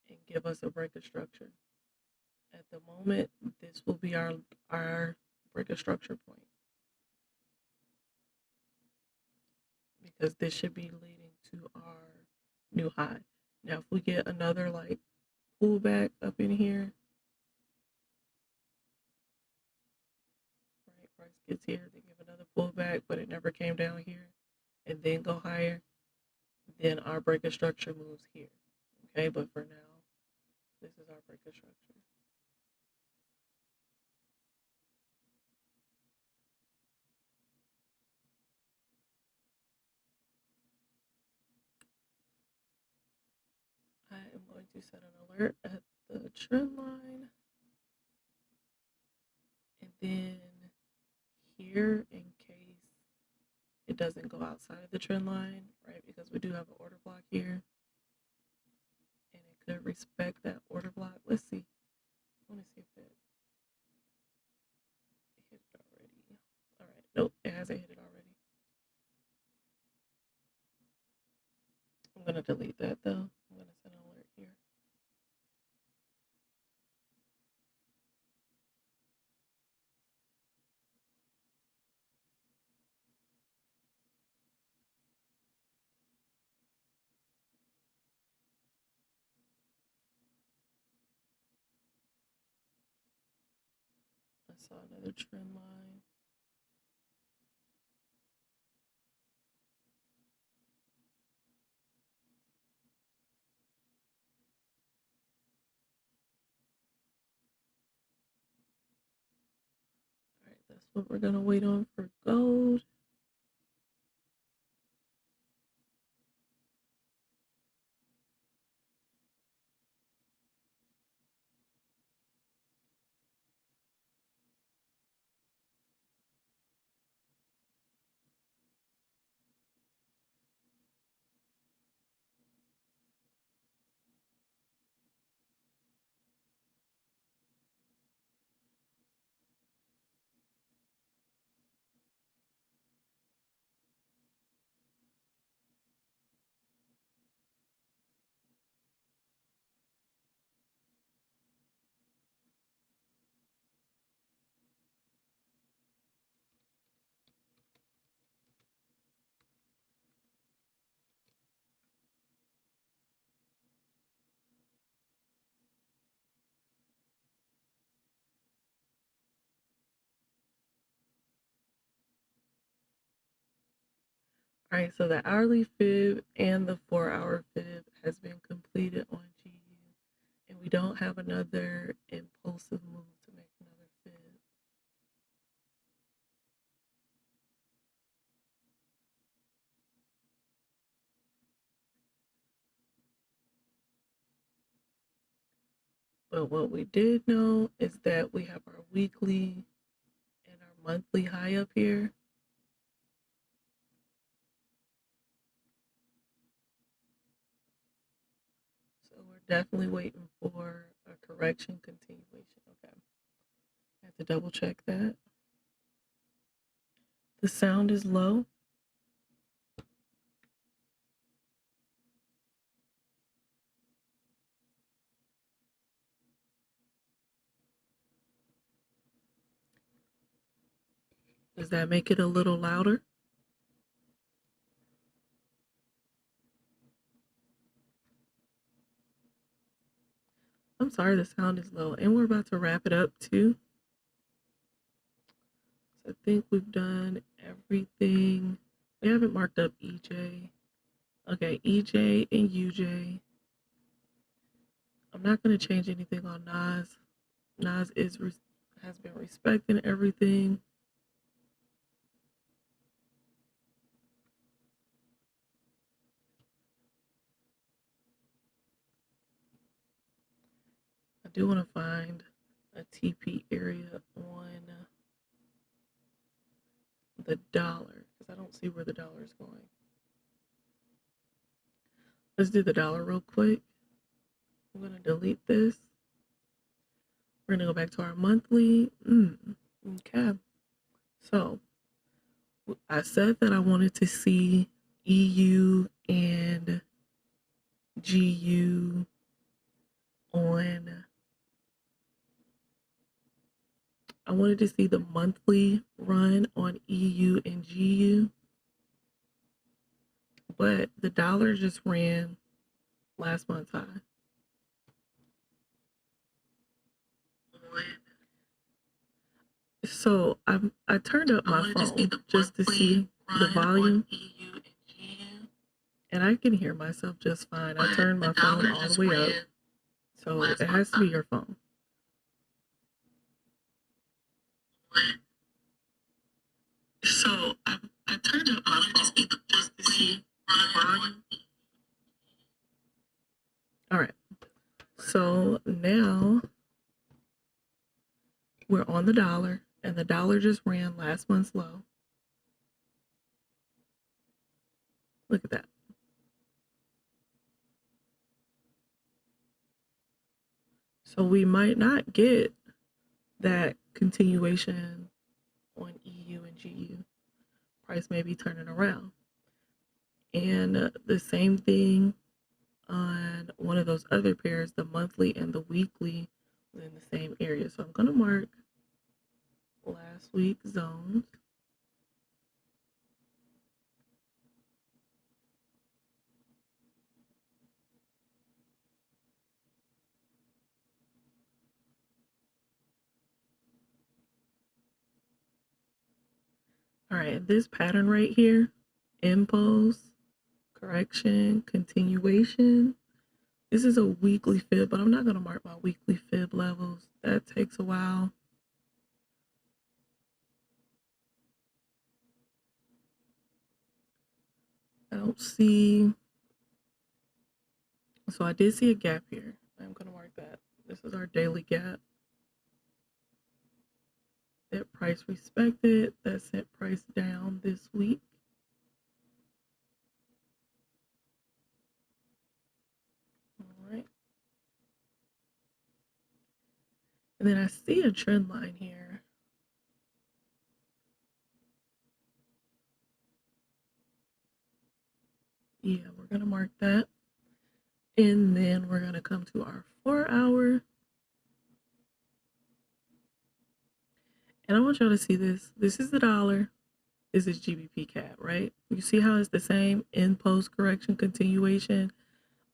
and give us a break of structure. At the moment, this will be our break of structure point, because this should be leading to our new high. Now, if we get another like pullback up in here, right? Price gets here, they give another pullback, but it never came down here, and then go higher. Then our break of structure moves here. Okay, but for now, this is our break of structure. I am going to set an alert at the trend line, and then here, in case it doesn't go outside of the trend line, right? Because we do have an order block here, and it could respect that order block. Let's see. I want to see if it hit it already. All right. Nope, it hasn't hit it already. I'm going to delete that though. I'm going to set an alert here. I saw another trend line. All right, that's what we're going to wait on for gold. All right, so the hourly fib and the 4-hour fib has been completed on GU, and we don't have another impulsive move to make another fib. But what we did know is that we have our weekly and our monthly high up here. So we're definitely waiting for a correction continuation. Okay. I have to double check that. The sound is low. Does that make it a little louder? I'm sorry, the sound is low. And we're about to wrap it up too. So I think we've done everything. We haven't marked up EJ. Okay, EJ and UJ. I'm not going to change anything on Nas. Nas has been respecting everything. I do want to find a TP area on the dollar because I don't see where the dollar is going. Let's do the dollar real quick. I'm going to delete this. We're going to go back to our monthly. Okay. So I said that I wanted to see EU and GU on. I wanted to see the monthly run on EU and GU, but the dollar just ran last month's high. So I turned up my phone just to see the volume, and I can hear myself just fine. I turned my phone all the way up, so it has to be your phone. So I turned up my phone just to see the volume. All right. So now we're on the dollar, and the dollar just ran last month's low. Look at that. So we might not get that continuation on EU and GU. Price may be turning around. And the same thing on one of those other pairs, the monthly and the weekly, in the same area. So I'm going to mark last week's zones. All right, this pattern right here, impulse, correction, continuation. This is a weekly fib, but I'm not going to mark my weekly fib levels. That takes a while. I don't see. So I did see a gap here. I'm going to mark that. This is our daily gap. That price respected. That sent price down this week. All right. And then I see a trend line here. Yeah, we're going to mark that. And then we're going to come to our 4-hour. And I want y'all to see this. This is the dollar. This is GBP CAD, right? You see how it's the same in post correction continuation.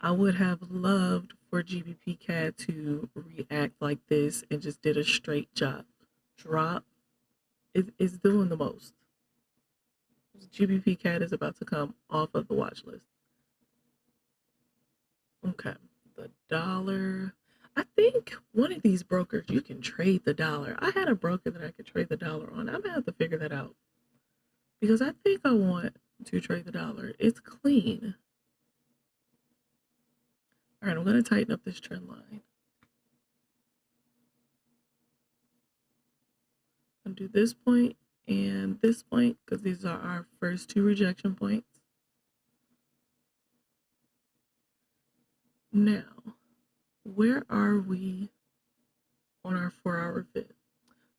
I would have loved for GBP CAD to react like this and just did a straight drop. It's doing the most. GBP CAD is about to come off of the watch list. Okay, the dollar. I think one of these brokers, you can trade the dollar. I had a broker that I could trade the dollar on. I'm gonna have to figure that out because I think I want to trade the dollar. It's clean. All right, I'm gonna tighten up this trend line. I'm gonna do this point and this point because these are our first two rejection points. Now, where are we on our 4-hour fib?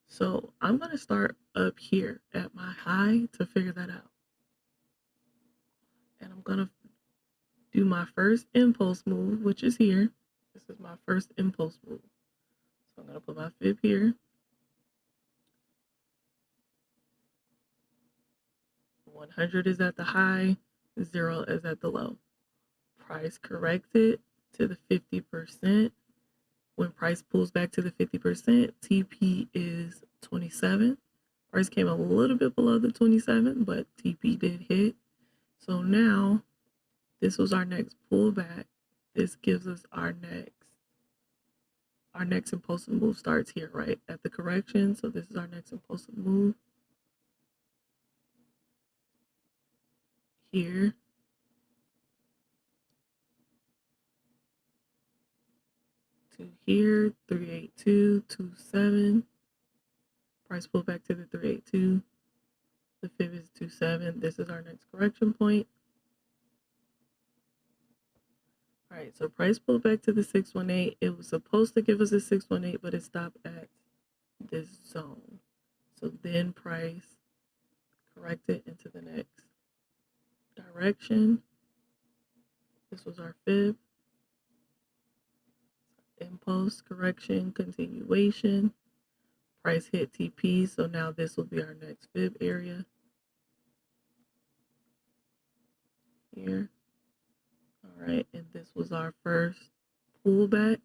So I'm going to start up here at my high to figure that out. And I'm going to do my first impulse move, which is here. This is my first impulse move. So I'm going to put my fib here. 100 is at the high, 0 is at the low. Price corrected to the 50%. When price pulls back to the 50%, TP is 27. Price came a little bit below the 27, but TP did hit. So now this was our next pullback. This gives us our next impulsive move starts here, right at the correction. So this is our next impulsive move here. To here, 382.27. Price pull back to the 382. The fib is 27. This is our next correction point. All right, so price pulled back to the 618. It was supposed to give us a 618, but it stopped at this zone. So then price corrected into the next direction. This was our fib. Impulse, correction, continuation. Price hit TP, so now this will be our next fib area. Here. All right, and this was our first pullback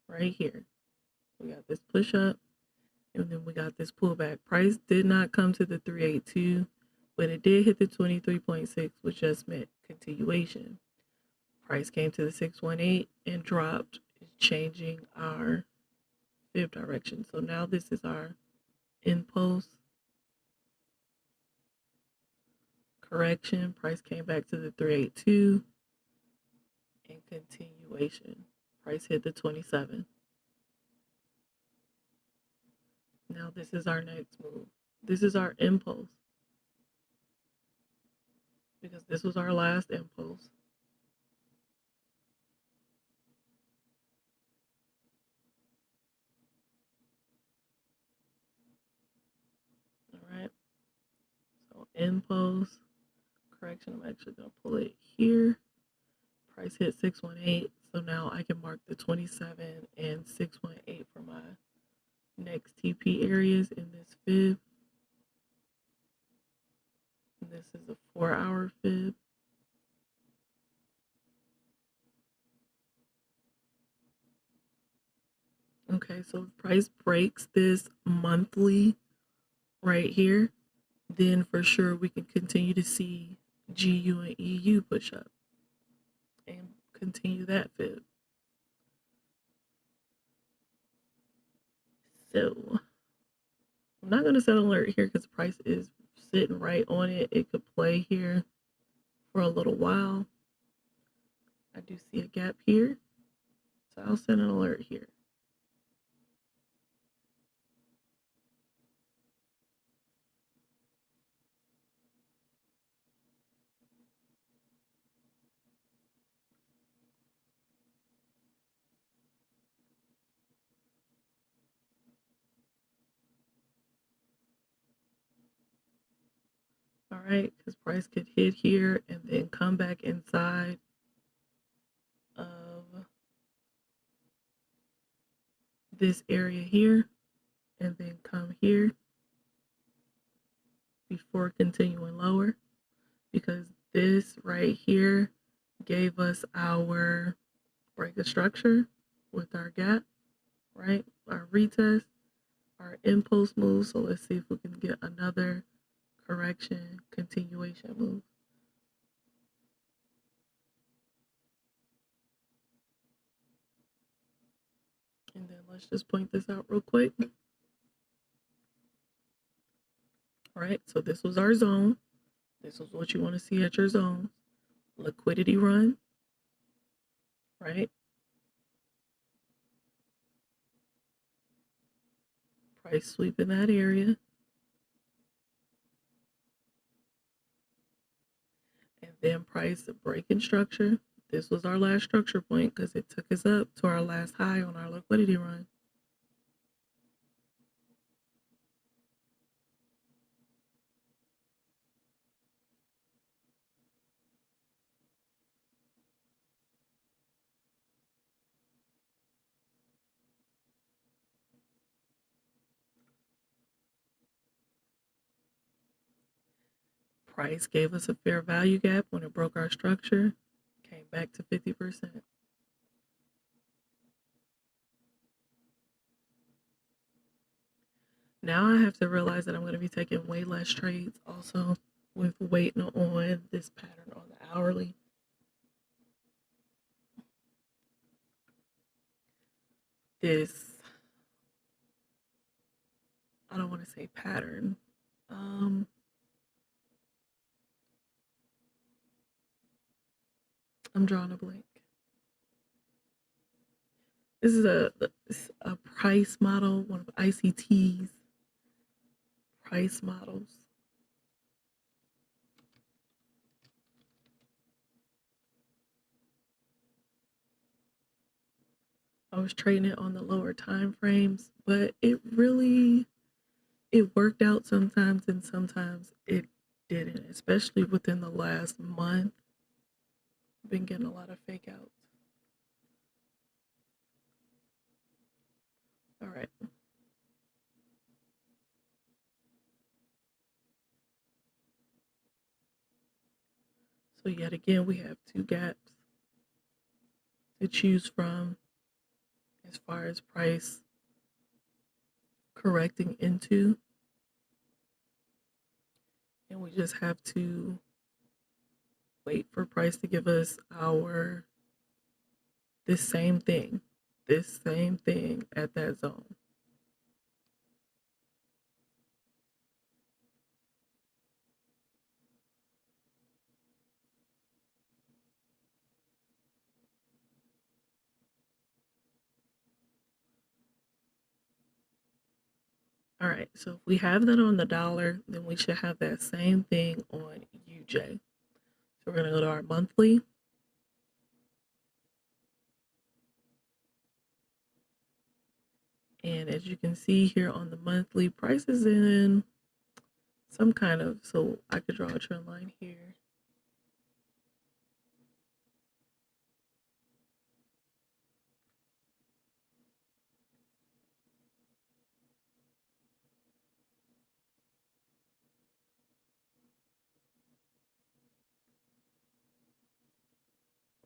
right here. We got this push up, and then we got this pullback. Price did not come to the 382, but it did hit the 23.6, which just meant continuation. Price came to the 618 and dropped, changing our fib direction. So now this is our impulse correction. Price came back to the 382 and continuation. Price hit the 27. Now this is our next move. This is our impulse because this was our last impulse. Impulse correction. I'm actually going to pull it here. Price hit 618. So now I can mark the 27 and 618 for my next TP areas in this fib. And this is a 4-hour fib. Okay, so if price breaks this monthly right here, then for sure we can continue to see GU and EU push up and continue that fib. So I'm not going to set an alert here because the price is sitting right on it. It could play here for a little while. I do see a gap here, so I'll set an alert here. All right, because price could hit here and then come back inside of this area here and then come here before continuing lower, because this right here gave us our break of structure with our gap, right? Our retest, our impulse move. So let's see if we can get another correction, continuation move. And then let's just point this out real quick. All right, so this was our zone. This is what you want to see at your zone. Liquidity run, right? Price sweep in that area. And then price breaking structure. This was our last structure point because it took us up to our last high on our liquidity run. Price gave us a fair value gap when it broke our structure, came back to 50%. Now I have to realize that I'm going to be taking way less trades also with waiting on this pattern on the hourly. This, I don't want to say pattern. I'm drawing a blank. This is a price model, one of ICT's price models. I was trading it on the lower time frames, but it worked out sometimes and sometimes it didn't, especially within the last month. I've been getting a lot of fake outs. All right. So yet again, we have two gaps to choose from as far as price correcting into. And we just have to wait for price to give us this same thing at that zone. All right, so if we have that on the dollar, then we should have that same thing on UJ. So we're gonna go to our monthly. And as you can see here on the monthly, price is in some kind of, so I could draw a trend line here.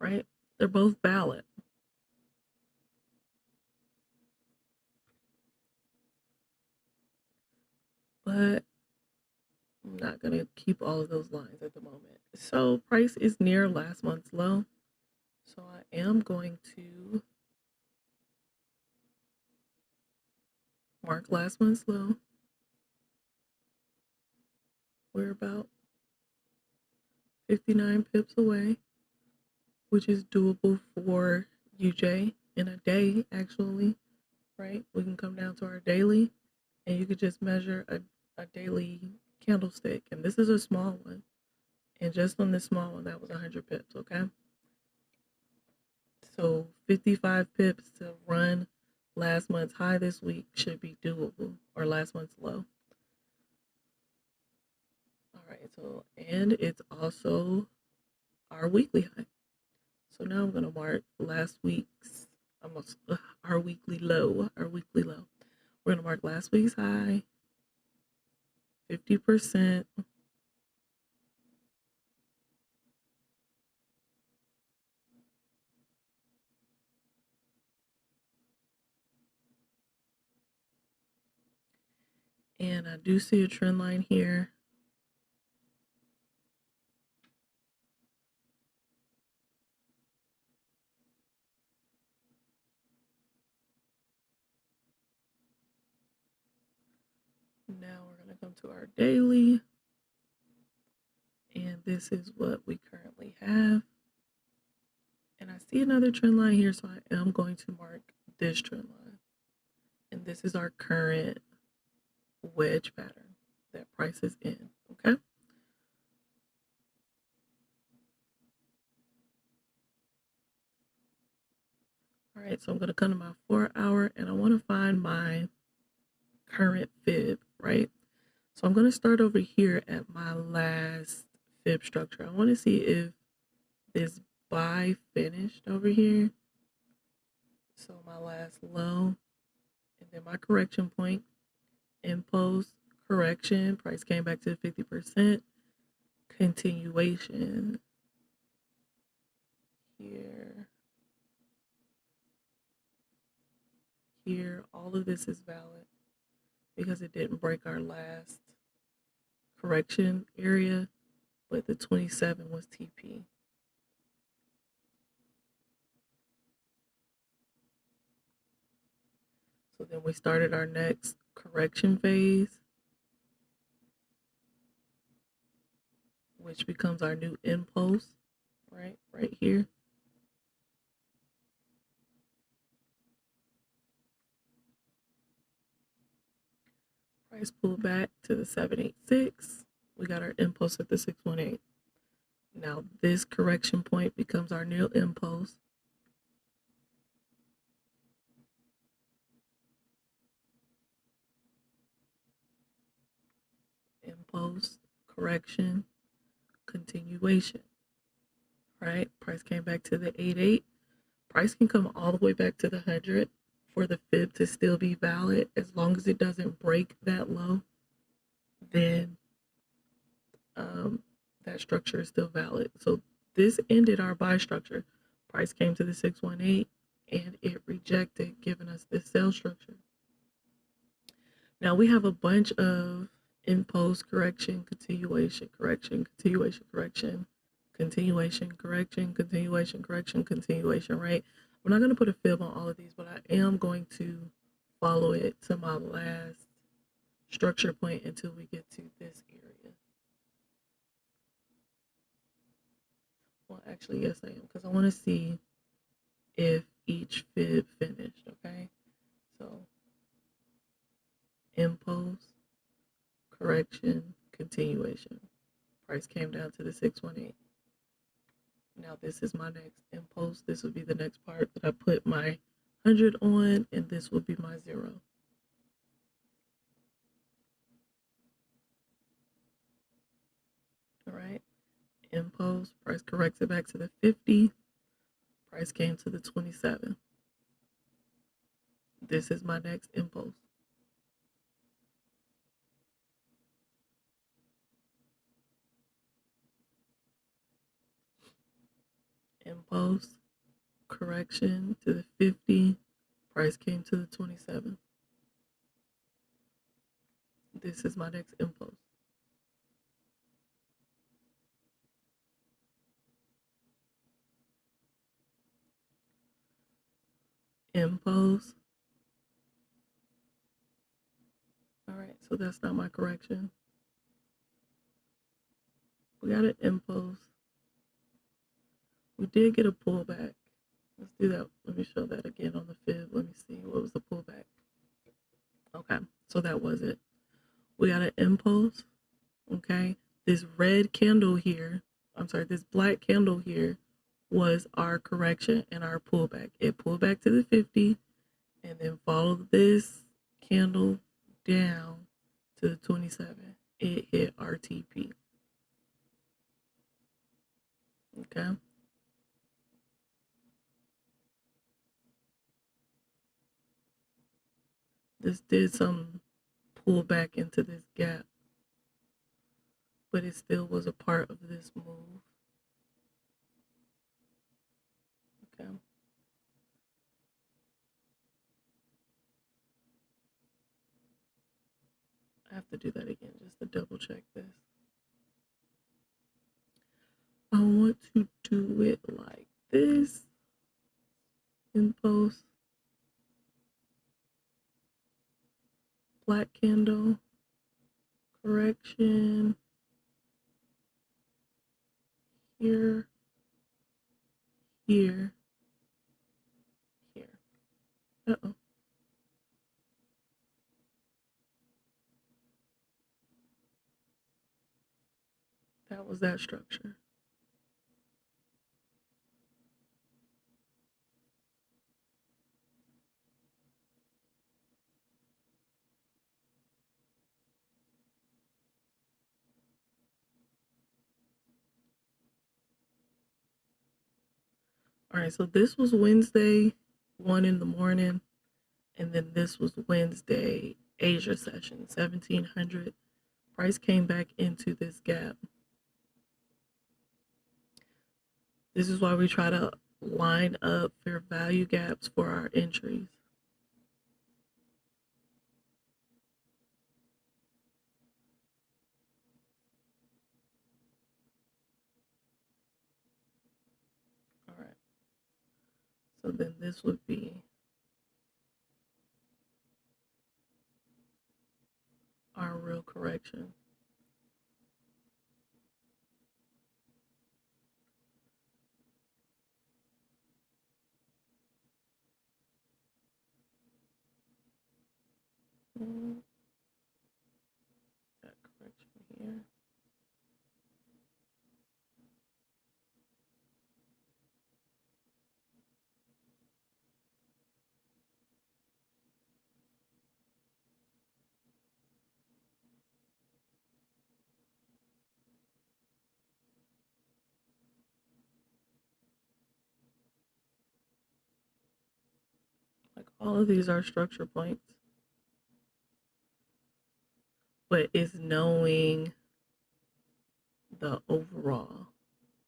Right? They're both valid. But I'm not going to keep all of those lines at the moment. So price is near last month's low. So I am going to mark last month's low. We're about 59 pips away, which is doable for UJ in a day, actually, right? We can come down to our daily and you could just measure a daily candlestick. And this is a small one. And just on this small one, that was 100 pips, okay? So 55 pips to run last month's high this week should be doable, or last month's low. All right, so, and it's also our weekly high. So now I'm going to mark last week's, our weekly low. We're going to mark last week's high, 50%. And I do see a trend line here. going to come to our daily, and this is what we currently have. And I see another trend line here, so I am going to mark this trend line. And this is our current wedge pattern that price is in, okay? All right, so I'm going to come to my 4 hour, and I want to find my current fib, right? So I'm going to start over here at my last fib structure. I want to see if this buy finished over here. So my last low, and then my correction point, impulse, correction, price came back to 50%, continuation here, all of this is valid because it didn't break our last correction area, but the 27 was TP. So then we started our next correction phase, which becomes our new impulse, right here. Price pulled back to the 786. We got our impulse at the 618. Now this correction point becomes our new impulse. Impulse, correction, continuation, right? Price came back to the 88. Price can come all the way back to the 100 for the fib to still be valid. As long as it doesn't break that low, then that structure is still valid. So this ended our buy structure. Price came to the 618 and it rejected, giving us this sell structure. Now we have a bunch of impulse, correction, continuation, correction, continuation, correction, continuation, correction, continuation, correction, continuation, right? We're not going to put a fib on all of these, but I am going to follow it to my last structure point until we get to this area. Well, actually, yes, I am, because I want to see if each fib finished, okay? So, impulse, correction, continuation. Price came down to the 618. Now this is my next impulse. This would be the next part that I put my 100 on, and this will be my 0. All right. Impulse, price corrects it back to the 50. Price came to the 27. This is my next impulse. Impulse, correction to the 50. Price came to the 27. This is my next impulse. Impulse. All right, so that's not my correction. We got an impulse. We did get a pullback. Let's do that. Let me show that again on the fib. Let me see. What was the pullback? Okay, so that was it. We got an impulse. Okay, this red candle here, this black candle here was our correction and our pullback. It pulled back to the 50 and then followed this candle down to the 27. It hit RTP. Okay. This did some pull back into this gap, but it still was a part of this move. Okay. I have to do that again just to double check this. I want to do it like this. Impulse. Black candle. correction here, here, here. Uh-oh. That was that structure. All right, so this was Wednesday, 1 in the morning, and then this was Wednesday, Asia session, 1700. Price came back into this gap. This is why we try to line up fair value gaps for our entries. All right. So then this would be our real correction. That correction here. Like all of these are structure points, but it's knowing the overall,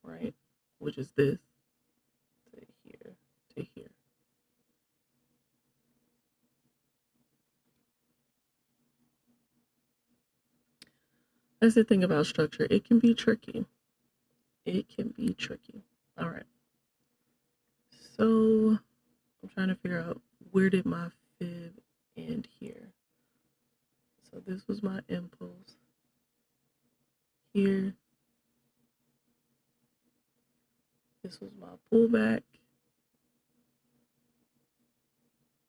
right? Which is this to here to here. That's the thing about structure. It can be tricky. It can be tricky. All right. So I'm trying to figure out where did my fib end here. So this was my impulse here. This was my pullback.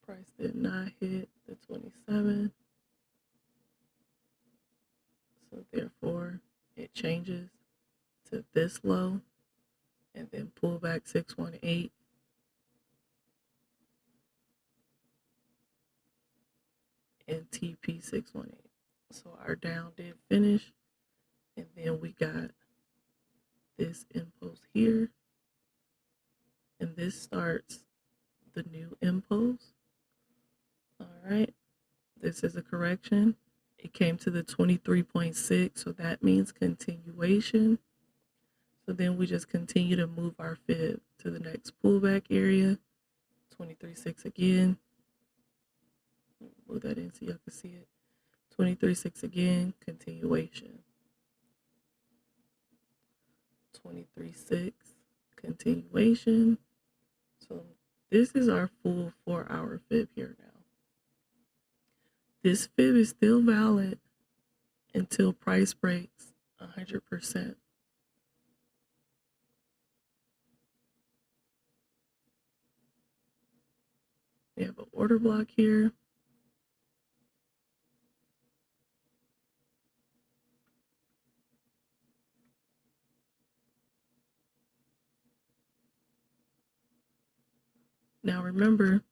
Price did not hit the 27. So therefore it changes to this low and then pull back 618. And TP 618. So our down did finish. And then we got this impulse here. And this starts the new impulse. All right. This is a correction. It came to the 23.6. So that means continuation. So then we just continue to move our fib to the next pullback area. 23.6 again. Move that in so y'all can see it. 23.6 again, continuation. 23.6, continuation. So this is our full 4-hour fib here now. This fib is still valid until price breaks 100%. We have an order block here. Now remember,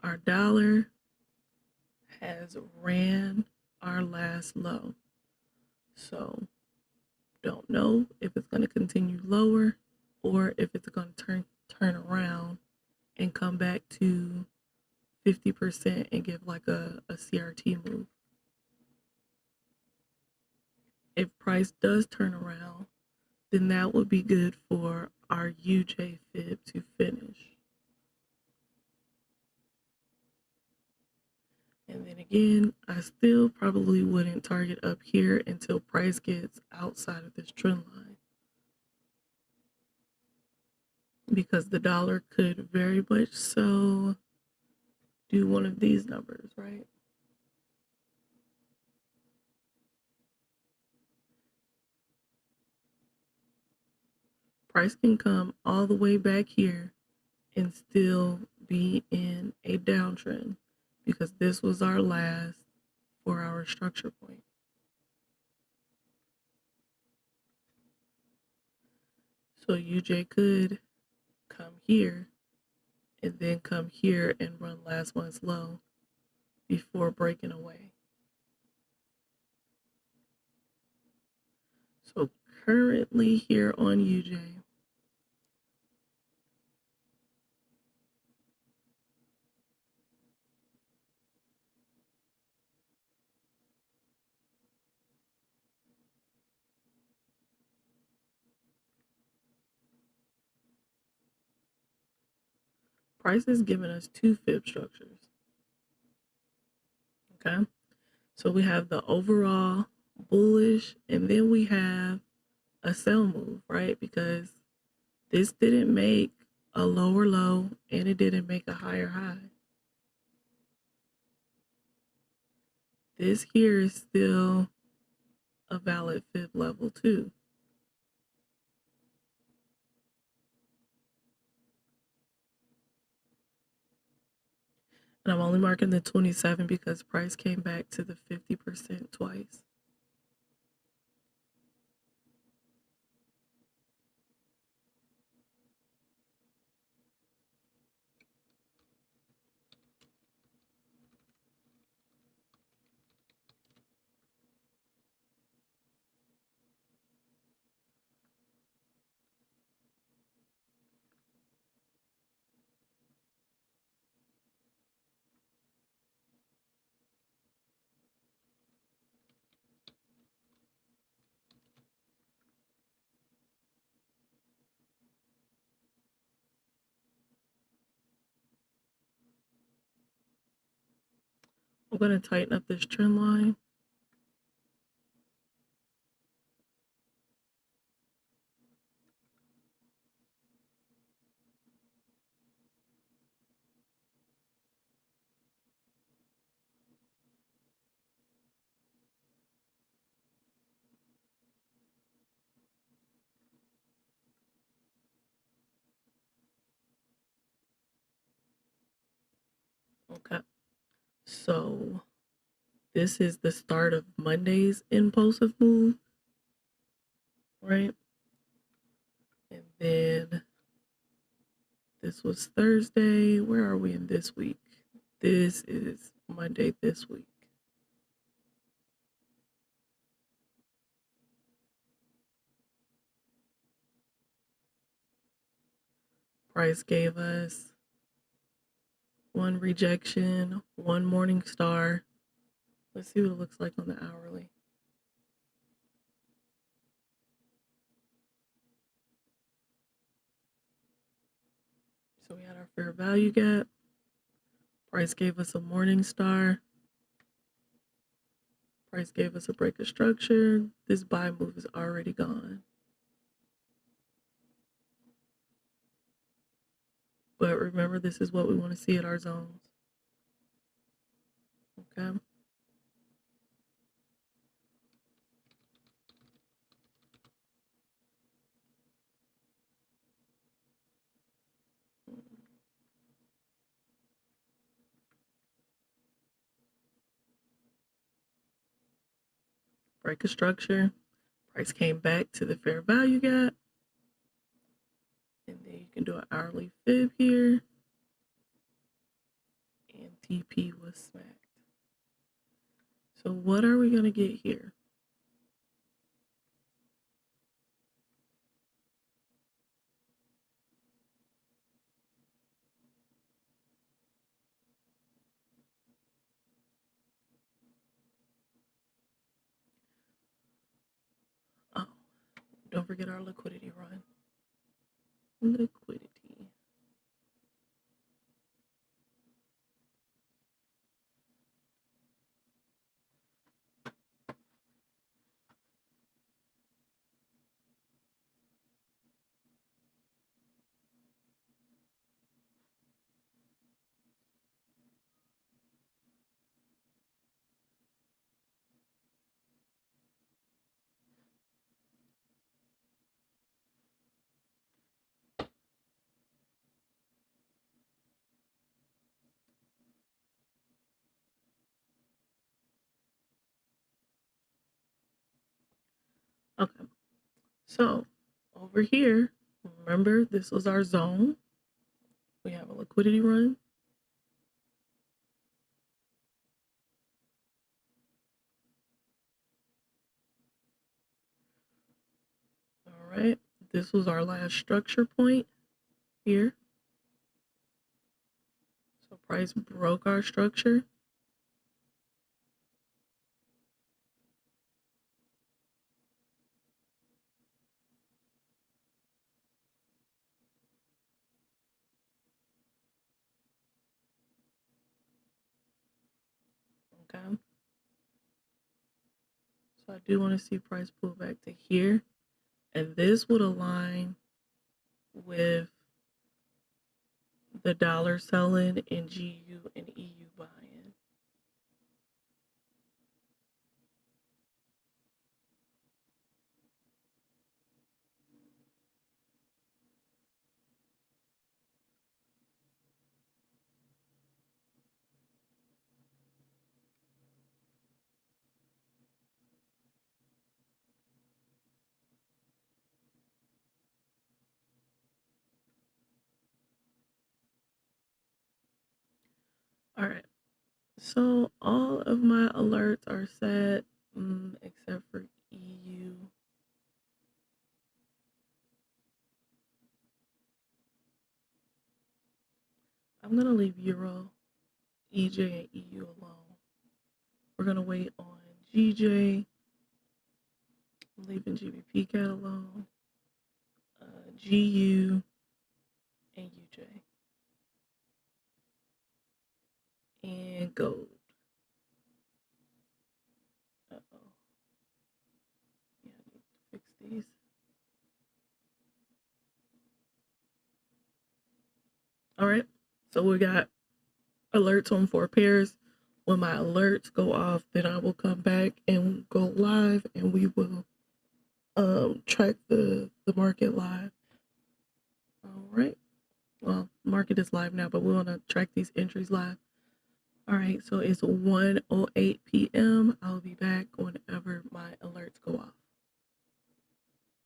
our dollar has ran our last low. So don't know if it's going to continue lower or if it's going to turn around and come back to 50% and give like a CRT move. If price does turn around, then that would be good for our UJ fib to finish. And then again, I still probably wouldn't target up here until price gets outside of this trend line, because the dollar could very much so do one of these numbers, right? Price can come all the way back here and still be in a downtrend because this was our last 4-hour structure point. So UJ could come here and then come here and run last month's low before breaking away. So currently here on UJ, price is giving us two fib structures. Okay, so we have the overall bullish, and then we have a sell move, right? Because this didn't make a lower low and it didn't make a higher high. This here is still a valid fib level too. And I'm only marking the 27 because price came back to the 50% twice. I'm going to tighten up this trend line. Okay, so this is the start of Monday's impulsive move, right? And then this was Thursday. Where are we in this week? This is Monday this week. Price gave us one rejection, one morning star. Let's see what it looks like on the hourly. So we had our fair value gap. Price gave us a morning star. Price gave us a break of structure. This buy move is already gone. But remember, this is what we want to see at our zones. Okay. Break of structure. Price came back to the fair value gap. And then you can do an hourly fib here. And TP was smacked. So what are we going to get here? Oh, don't forget our liquidity run. Liquidity. So over here, remember this was our zone. We have a liquidity run. All right, this was our last structure point here. So price broke our structure. Okay. So I do want to see price pull back to here. And this would align with the dollar selling and GU and EU buying. All right. So all of my alerts are set except for EU. I'm going to leave Euro, EJ, and EU alone. We're going to wait on GJ. I'm leaving GBP CAD alone. GU and UJ. And gold. Uh-oh. Yeah, I need to fix these. All right. So we got alerts on 4 pairs. When my alerts go off, then I will come back and go live and we will track the market live. All right. Well, market is live now, but we want to track these entries live. All right, so it's 1:08 p.m. I'll be back whenever